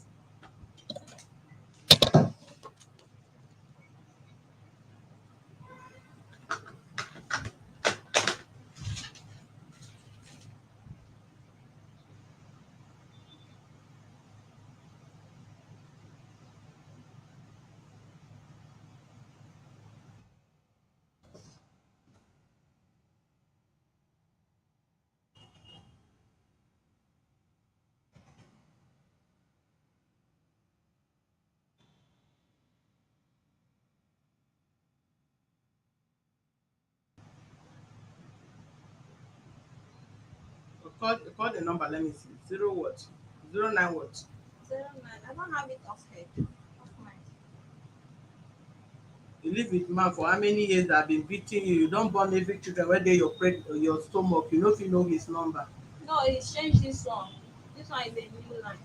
Call the number. Let me see. Zero what? 09 what? 09. I don't have it off head. Off mind. You live with man for how many years that have been beating you? You don't born every children where they your stomach. You know if you know his number. No, it's changed this one. This one is a new line.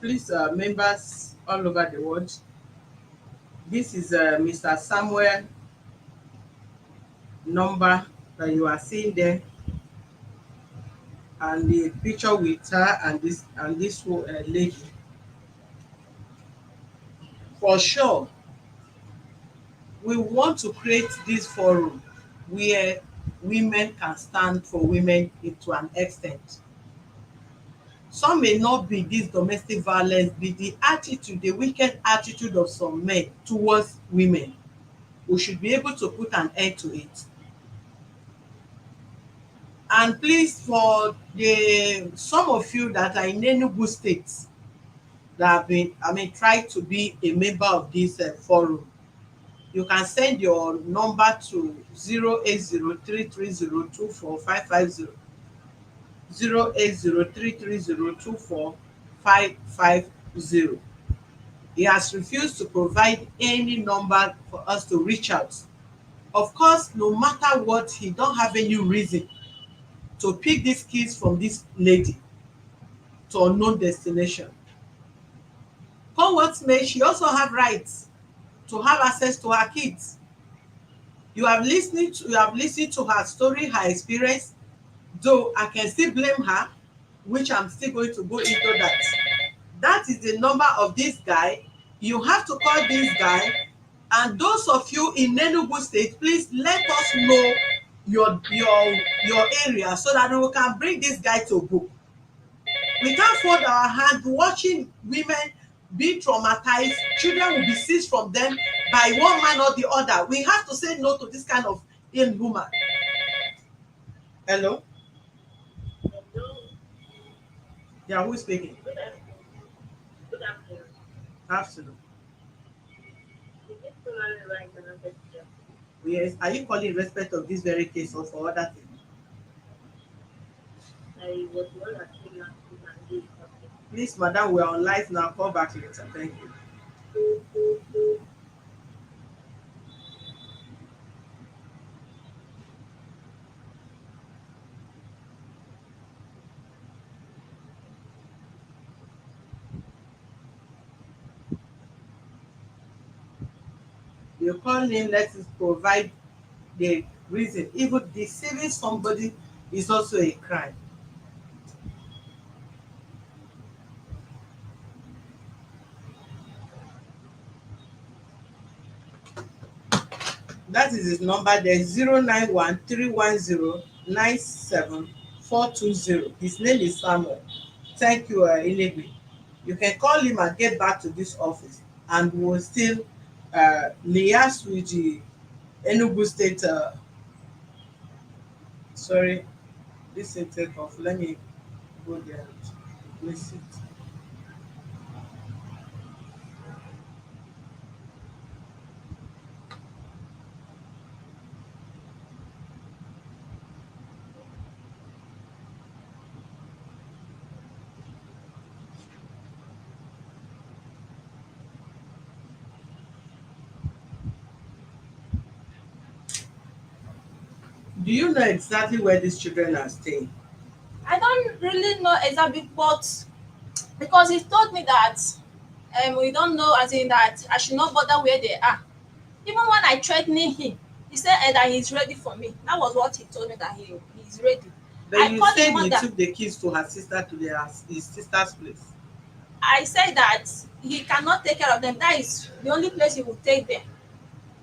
Please, members all over the world, this is Mr. Samuel number that you are seeing there, and the picture with her and this lady. For sure, we want to create this forum where women can stand for women to an extent. Some may not be this domestic violence, be the attitude, the wicked attitude of some men towards women. We should be able to put an end to it. And please, for the some of you that are in Enugu State that have been, try to be a member of this forum, you can send your number to 08033024550, 08033024550. He has refused to provide any number for us to reach out. Of course, no matter what, he don't have any reason to pick these kids from this lady to unknown destination. Come what may, she also have rights to have access to her kids. You have listened to her story, her experience, though I can still blame her, which I'm still going to go into that. That is the number of this guy. You have to call this guy. And those of you in Enugu State, please let us know your area so that we can bring this guy to book. We can't fold our hands watching women be traumatized. Children will be seized from them by one man or the other. We have to say no to this kind of inhuman. Hello? Hello. Yeah, who is speaking? Good afternoon. Good afternoon. Afternoon. Is this totally right and not just job? Yes. Are you calling in respect of this very case or for other things? I was one asking last week and this topic. Please, madam, we are on live now. Call back later. Thank you. You call in, let us provide the reason. Even deceiving somebody is also a crime. That is his number there, 09131097420. His name is Samuel. Thank you, Inegbe. You can call him and get back to this office, and we will still liaise with the Enugu State. Sorry, this is take off. Let me go there and place it. Do you know exactly where these children are staying? I don't really know exactly, but because he told me that we don't know, as in that I should not bother where they are. Even when I threatening him, he said that he's ready for me. That was what he told me, that he's ready. But I you called said him he mother. took the kids to her sister to his sister's place. I said that he cannot take care of them. That is the only place he will take them.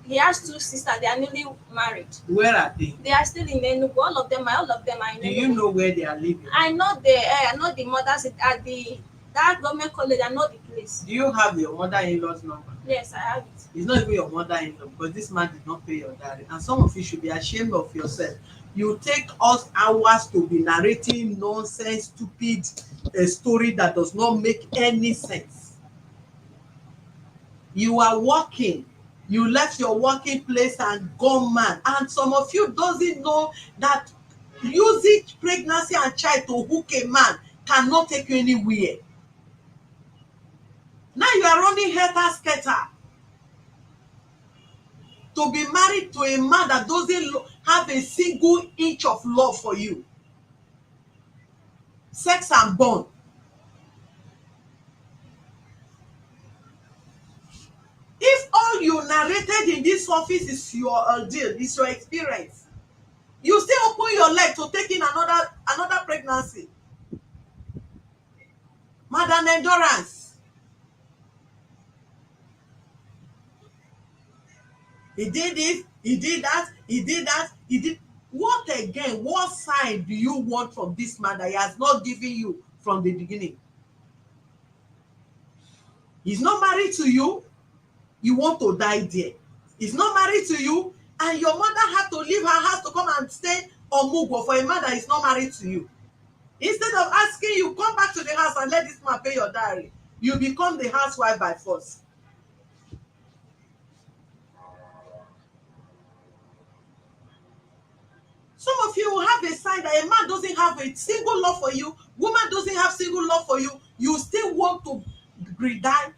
He has two sisters. They are newly married. Where are they? They are still in Enugu. All of them are in Do Enugu. you know where they are living? I know the mothers at that government college. I know the place. Do you have your mother-in-law's number? Yes, I have it. It's not even your mother-in-law, because this man did not pay your dowry. And some of you should be ashamed of yourself. You take us hours to be narrating nonsense, stupid story that does not make any sense. You are working. You left your working place and gone mad. And some of you doesn't know that using pregnancy and child to hook a man cannot take you anywhere. Now you are running helter-skelter to be married to a man that doesn't have a single inch of love for you. Sex and bond. If all you narrated in this office is your ordeal, is your experience, you still open your leg to take in another pregnancy. Madam Endurance. He did this, he did that, he did that, he did. What again? What sign do you want from this man that he has not given you from the beginning? He's not married to you. You want to die there. He's not married to you, and your mother had to leave her house to come and stay on Mugo for a man that is not married to you. Instead of asking you, come back to the house and let this man pay your dowry, you become the housewife by force. Some of you will have a sign that a man doesn't have a single love for you, woman doesn't have single love for you, you still want to die.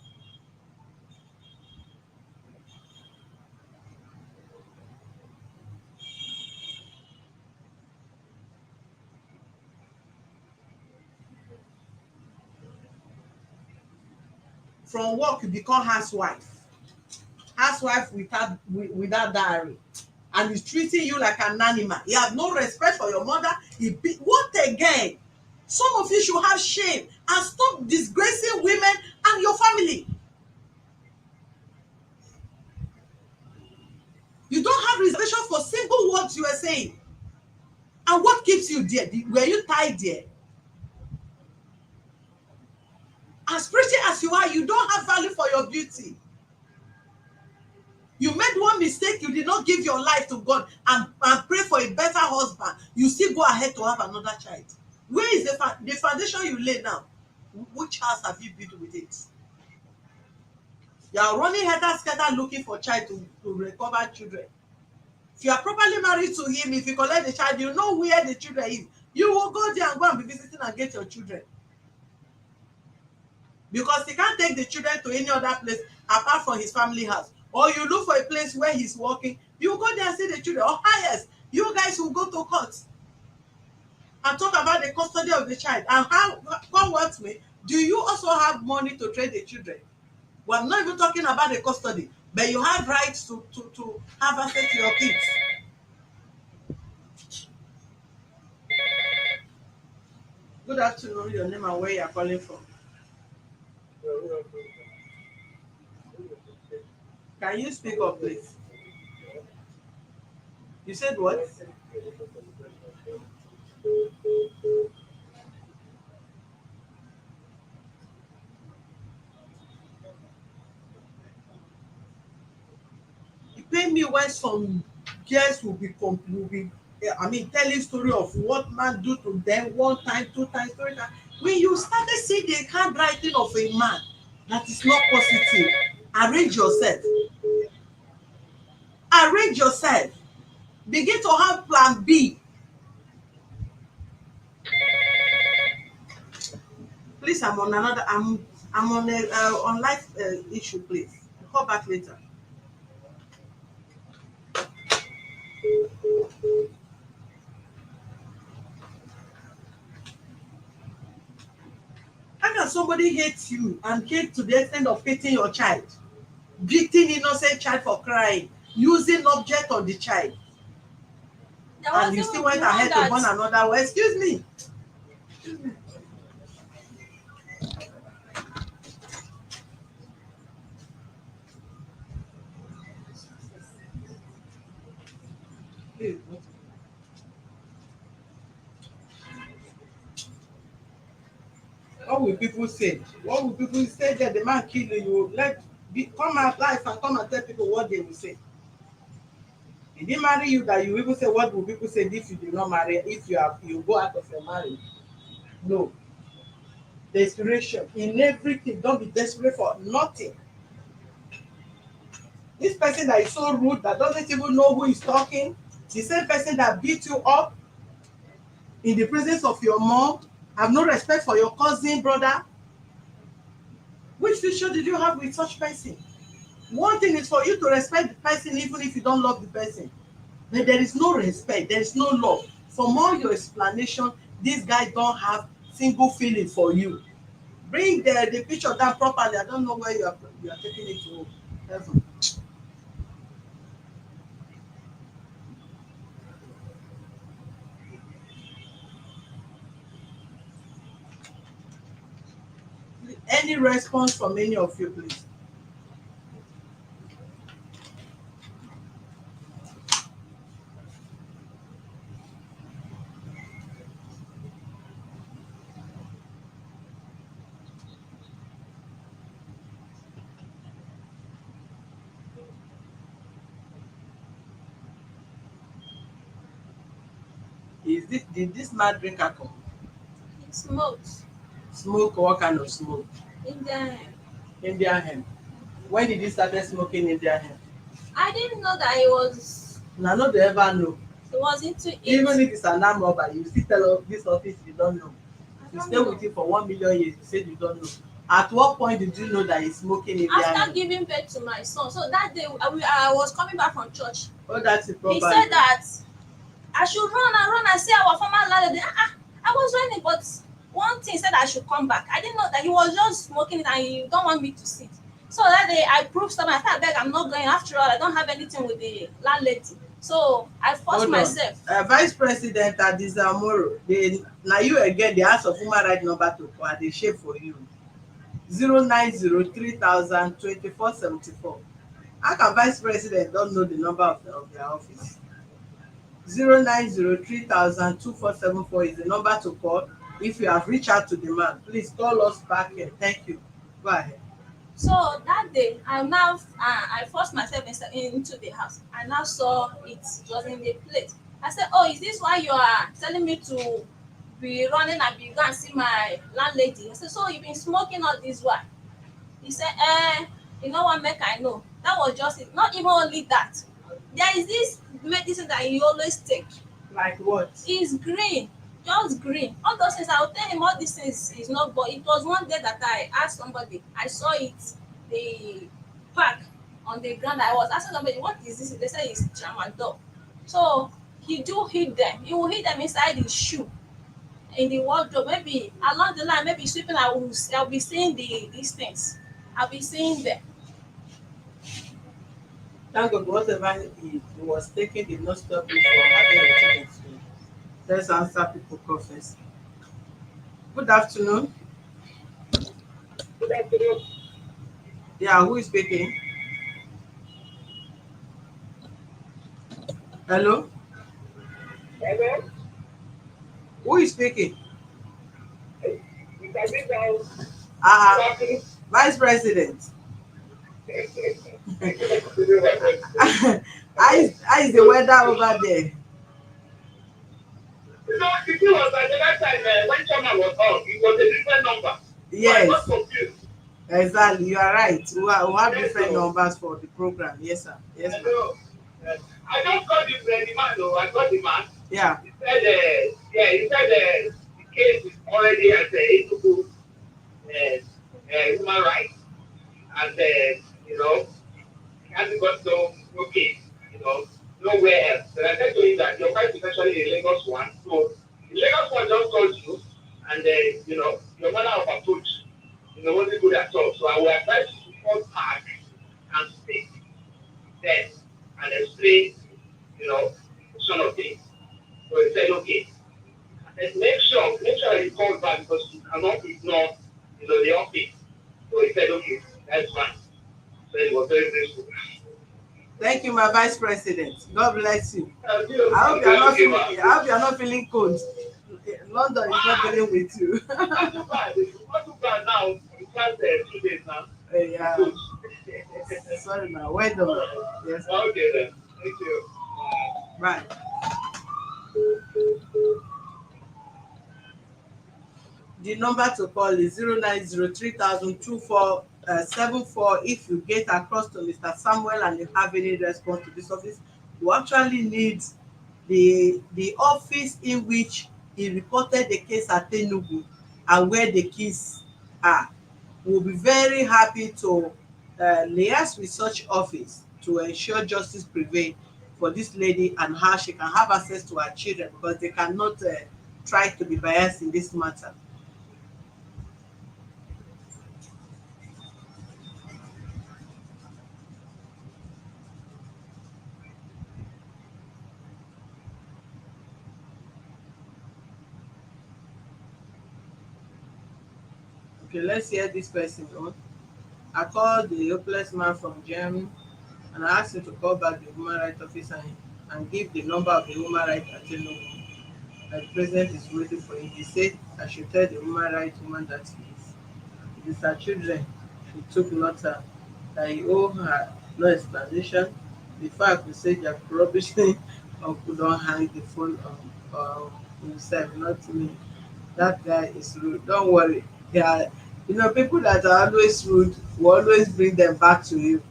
From work, you become housewife. Housewife without diary. And he's treating you like an animal. He has no respect for your mother. What again? Some of you should have shame and stop disgracing women and your family. You don't have reservation for single words you are saying. And what keeps you there? Were you tied there? As pretty as you are, you don't have value for your beauty. You made one mistake, you did not give your life to God and pray for a better husband. You still go ahead to have another child. Where is the foundation you lay now? Which house have you built with it? You are running helter-skelter looking for child to recover children. If you are properly married to him, if you collect the child, you know where the children is. You will go there and go and be visiting and get your children. Because he can't take the children to any other place apart from his family house. Or you look for a place where he's working, you go there and see the children. Or highest, you guys will go to court and talk about the custody of the child. And how, come what way, do you also have money to train the children? Well, I'm not even talking about the custody, but you have rights to have access to your kids. Good afternoon, your name and where you are calling from. Can you speak up, please? You said what? You pay me when some girls will be telling story of what man do to them 1 time, 2 times, 3 times. When you started seeing the handwriting of a man that is not positive, arrange yourself. Arrange yourself. Begin to have plan B. Please, I'm on a on life issue, please. Call back later. How can somebody hate you and hate to the extent of hating your child? Beating innocent child for crying, using object on the child, and you still went ahead to born another one. Excuse me. Please. What will people say? What will people say that the man kill you? Come out life and come and tell people what they will say. He didn't marry you that you even say what will people say if you did not marry, if you go out of your marriage. No. Desperation in everything. Don't be desperate for nothing. This person that is so rude that doesn't even know who is talking, the same person that beat you up in the presence of your mom, have no respect for your cousin, brother. Which future did you have with such person? One thing is for you to respect the person even if you don't love the person. But there is no respect, there is no love. From all your explanation, this guy don't have single feeling for you. Bring the picture down properly. I don't know where you are taking it to heaven. Any response from any of you, please? Did this man drink alcohol? He smoked Smoke? What kind of smoke? Indian. Indian hemp. When did he started smoking Indian hemp? I didn't know that he was Now, no, they ever know. he was into it. Even if it's an arm robber, you still tell this office you don't know. I You don't stay know. with him for 1 million years, you said you don't know. At what point did you know that he's smoking Indian After hemp? giving birth to my son, so that day I was coming back from church. Oh, that's the He problem. said that I should run and see our former landlord. I was running, but one thing said I should come back. I didn't know that he was just smoking it and he don't want me to sit. So that day I proved something. I said, I beg, I'm not going. After all, I don't have anything with the landlady. So I forced Hold on. myself. Vice President Adiza Moro, now you again the House of Human Rights number to call, they share for you. 09030002474. How can Vice President don't know the number of their office? 09030002474 is the number to call. If you have reached out to the man, please call us back here. Thank you. Go ahead. So that day, I forced myself into the house. I now saw it was in the plate. I said, "Oh, is this why you are telling me to be running and be go and see my landlady?" I said, "So you've been smoking all this while?" He said, you know what, make I know. That was just it. Not even only that. There is this medicine that you always take. Like what? It's green, just green. All those things, I'll tell him all these things is not, but it was one day that I asked somebody, I saw it, the pack on the ground. I was asking somebody, what is this? They said it's tramadol. So he do hid them. He will hid them inside his shoe, in the wardrobe. Maybe along the line, maybe sweeping, I'll be seeing these things. I'll be seeing them. Thank God whatever he was taking did not stop him from having a children. Let's answer people call first. Good afternoon. Good afternoon. Yeah, who is speaking? Hello? Hello? Who is speaking? Mr. Bighouse. Good afternoon. Vice President. Good afternoon, my friend. How is the weather over there? You know, the thing was like the last time when Chairman was on, it was a different number. So I Yes, got confused. exactly. You are right. We have Yes, different sir. numbers for the program. Yes, sir. Yes, I ma'am. know. I just got this the man though. I got the man. Yeah. He said, he said the case is already at the Enugu human rights, and you know, he hasn't got no case, you know, nowhere else. But I said to him that your wife is actually a Lagos one, so the Lagos one just called you, and you know, your manner of approach, you know, wasn't good at all. So I will advise you to call back and speak then and explain, you know, some of things. So he said, okay. And make sure he calls back because you cannot ignore, you know, the office. So he said, okay, that's fine. So he was very grateful. Thank you, my Vice President. God bless you. Thank you. I hope you are not Thank you, feeling. man. I hope you are not feeling cold. London is not dealing with you. Not too bad. It's not too bad now. We can't 2 days now. Yeah. Good. Sorry, now. Well done. Yes. Okay then. Thank you. Right. The number to call is 09030002474. If you get across to Mr. Samuel and you have any response to this office, you actually need the office in which he reported the case at Enugu and where the keys are. We'll be very happy to liaise with such office to ensure justice prevail for this lady and how she can have access to her children, because they cannot try to be biased in this matter. Okay, let's hear this person on. I called the hopeless man from Germany and I asked him to call back the human rights officer and give the number of the human rights attorney. The president is waiting for him. He said I should tell the human rights woman that it is her children she took not her, that he owe her no explanation. The fact we say they are prohibiting or could not hang the phone himself, not me. That guy is rude. Don't worry. Yeah, people that are always rude will always bring them back to you.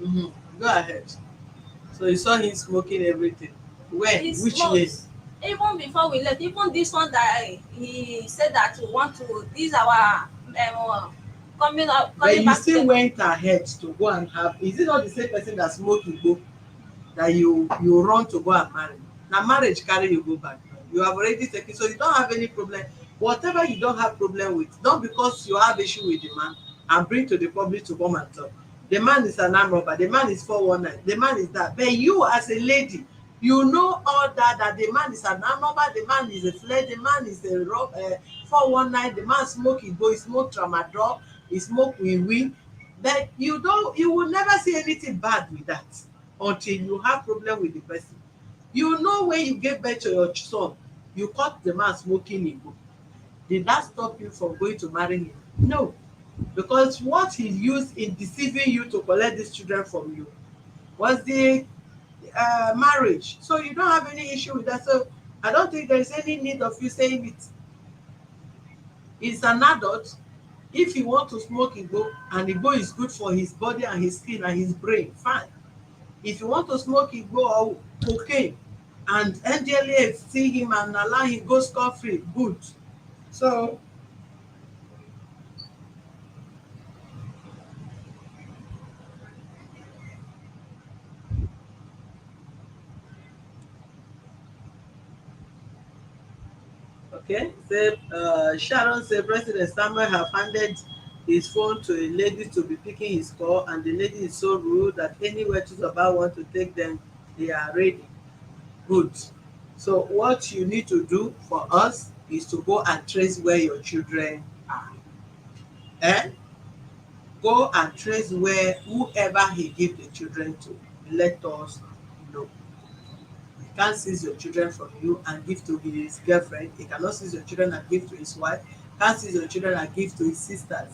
Mm-hmm. Go ahead. So you saw him smoking everything. When? He Which way? smokes. Even before we left, even this one that he said that we want to, this our But coming you back still together. went ahead to go and have. Is it not the same person that smoke igbo that you run to go and marry? Now marriage carry you go back. You have already taken, so you don't have any problem. Whatever you don't have problem with, not because you have issue with the man and bring to the public to come and talk. The man is an armed robber, the man is 419, the man is that. But you as a lady, you know all that the man is an armed robber, the man is a flirt, the man is a 419, the man smoke igbo, he smoke tramadol, he smoke wiwi. But you will never see anything bad with that until you have problem with the person. You know, when you give birth to your son, you caught the man smoking igbo. Did that stop you from going to marry him? No, because what he used in deceiving you to collect these children from you was the marriage. So you don't have any issue with that. So I don't think there is any need of you saying it. He's an adult. If he want to smoke igbo and igbo is good for his body and his skin and his brain, fine. If you want to smoke igbo or cocaine and ndla see him and allow him go scot free, good. So okay, say Sharon say President Samuel have handed his phone to a lady to be picking his call, and the lady is so rude that anywhere Chizoba want to take them, they are ready. Good. So what you need to do for us is to go and trace where your children are. Eh? Go and trace where whoever he give the children to. Let us know. He can't seize your children from you and give to his girlfriend. He cannot seize your children and give to his wife. Can't seize your children and give to his sisters.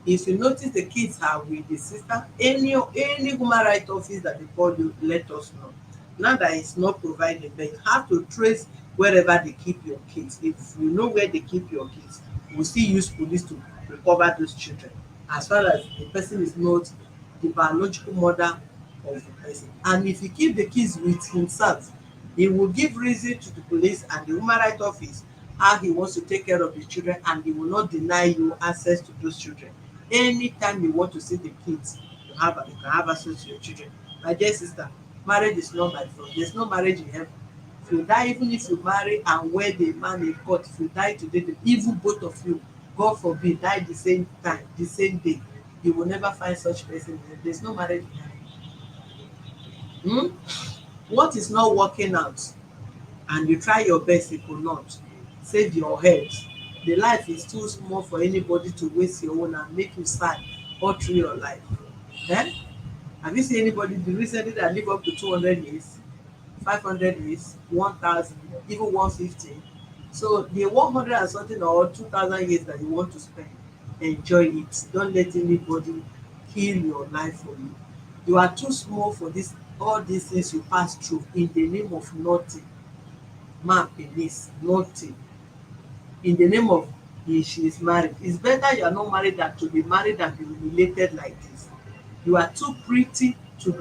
If you notice the kids are with the sister, any human rights office that they call you, let us know. Now that it's not provided, but you have to trace wherever they keep your kids. If you know where they keep your kids, we still use police to recover those children, as far as the person is not the biological mother of the person. And if he keep the kids with himself, he will give reason to the police and the human rights office how he wants to take care of the children, and he will not deny you access to those children. Anytime you want to see the kids, you can have access to your children. My dear sister, marriage is not by force. There's no marriage in heaven. If you die, even if you marry and wed a man in court, if you die today, even both of you, God forbid, die the same time, the same day, you will never find such person. There's no marriage in heaven. Hmm? What is not working out and you try your best, it could not. Save your head. The life is too small for anybody to waste your own and make you sad all through your life. Eh? Have you seen anybody recently that live up to 200 years, 500 years, 1,000, even 150? So the 100 and something or 2,000 years that you want to spend, enjoy it. Don't let anybody kill your life for you. You are too small for this, all these things you pass through in the name of nothing. Man, please, nothing. In the name of she is married. It's better you are not married than to be married and be humiliated like this. You are too pretty to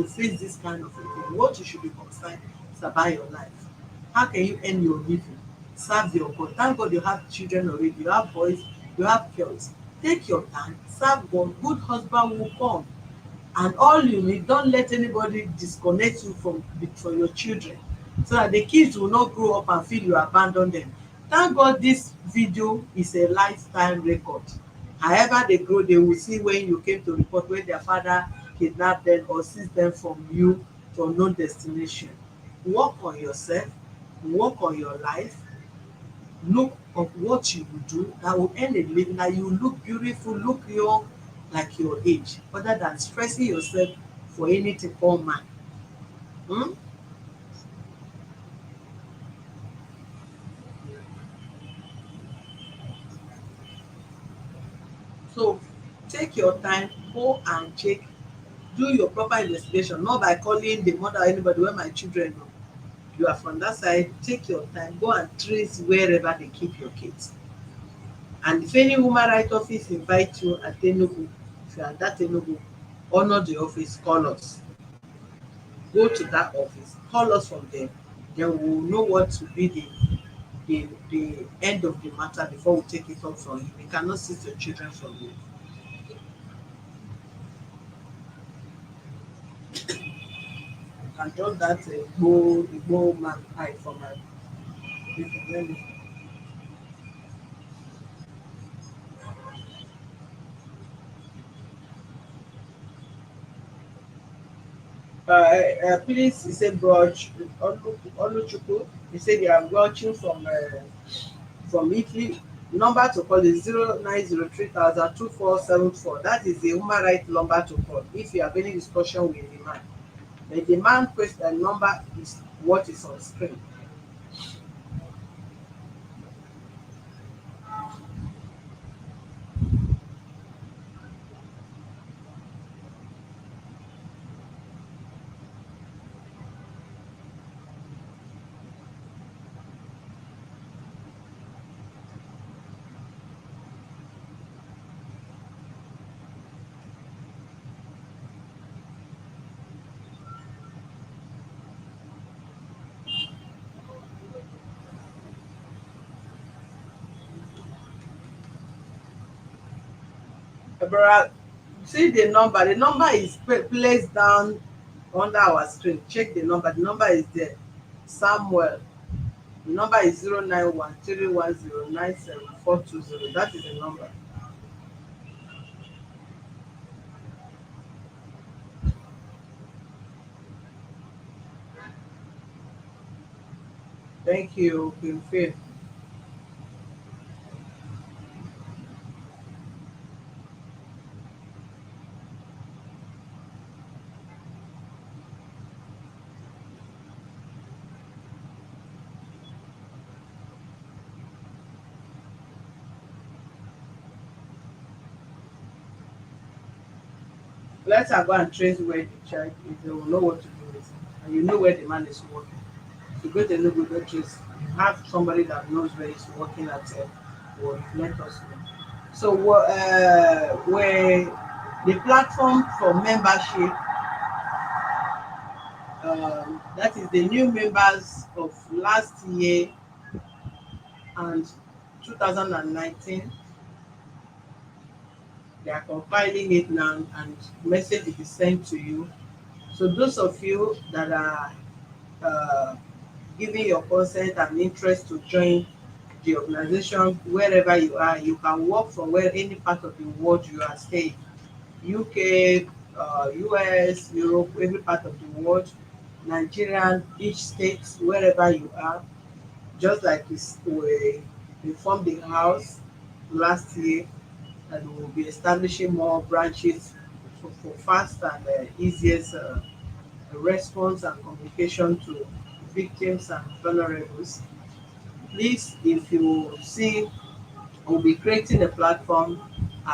face this kind of a thing. What you should be concerned is about your life. How can you earn your living? Serve your God. Thank God you have children already. You have boys, you have girls. Take your time, serve God. Good husband will come. And all you need, don't let anybody disconnect you from your children, so that the kids will not grow up and feel you abandon them. Thank God this video is a lifetime record. However they grow, they will see when you came to report when their father kidnapped them or seized them from you to unknown destination. Work on yourself, work on your life, look of what you will do that will earn a living, that you look beautiful, look young like your age, other than stressing yourself for anything called man. Hmm? So take your time, go and check do your proper investigation, not by calling the mother or anybody wey my children know. You are from that side, take your time, go and trace wherever they keep your kids. And if any human right office invite you at Enugu, if you are at that Enugu, honor the office, call us. Go to that office, call us from there. Then we will know what to be the end of the matter before we take it up from you. We cannot sit your children from you. You can drop that Igbo man eye for my people. Let me. Please, he said, Bro Oluchukwu, he said they are watching from Italy. Number to call is 0903 000 2474. That is the human right number to call if you have any discussion with the man. The man question number is what is on screen. But see the number. The number is placed down under our screen. Check the number. The number is there. Samuel. The number is 091 310 97420. That is the number. Thank you, Queen. Let her go and trace where the child is. They will know what to do with it. And you know where the man is working. If you go to Enugu, go trace. You have somebody that knows where he's working at, or let us know. So, where the platform for membership, that is the new members of last year and 2019, they are compiling it now and message will be sent to you. So those of you that are uh, giving your consent and interest to join the organization wherever you are, you can work from where any part of the world you are staying. UK, US, Europe, every part of the world, Nigeria, each state, wherever you are, just like we formed the house last year, and we will be establishing more branches for fast and easiest response and communication to victims and vulnerables. Please, if you see, we'll be creating a platform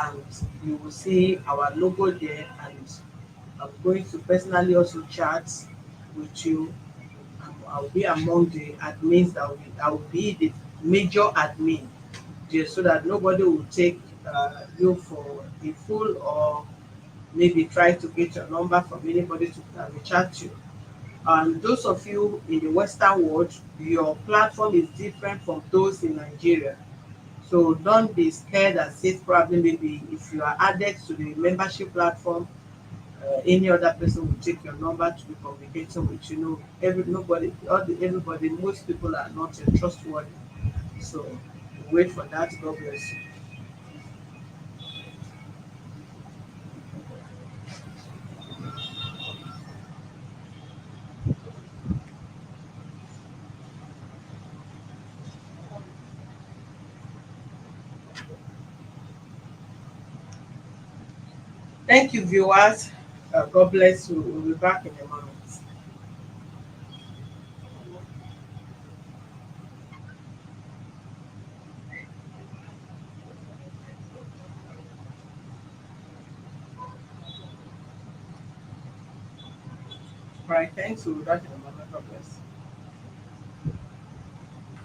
and you will see our logo there, and I'm going to personally also chat with you. I'll be among the admins I will be the major admin there, so that nobody will take you for a fool, or maybe try to get your number from anybody to reach out to you. And those of you in the Western world, your platform is different from those in Nigeria. So don't be scared and say probably maybe if you are added to the membership platform, any other person will take your number to be communicating with you. Know everybody, most people are not trustworthy. So wait for that. God bless you. Thank you, viewers. God bless you. We'll be back in a moment. Right. Thanks. We'll that in a moment. God bless.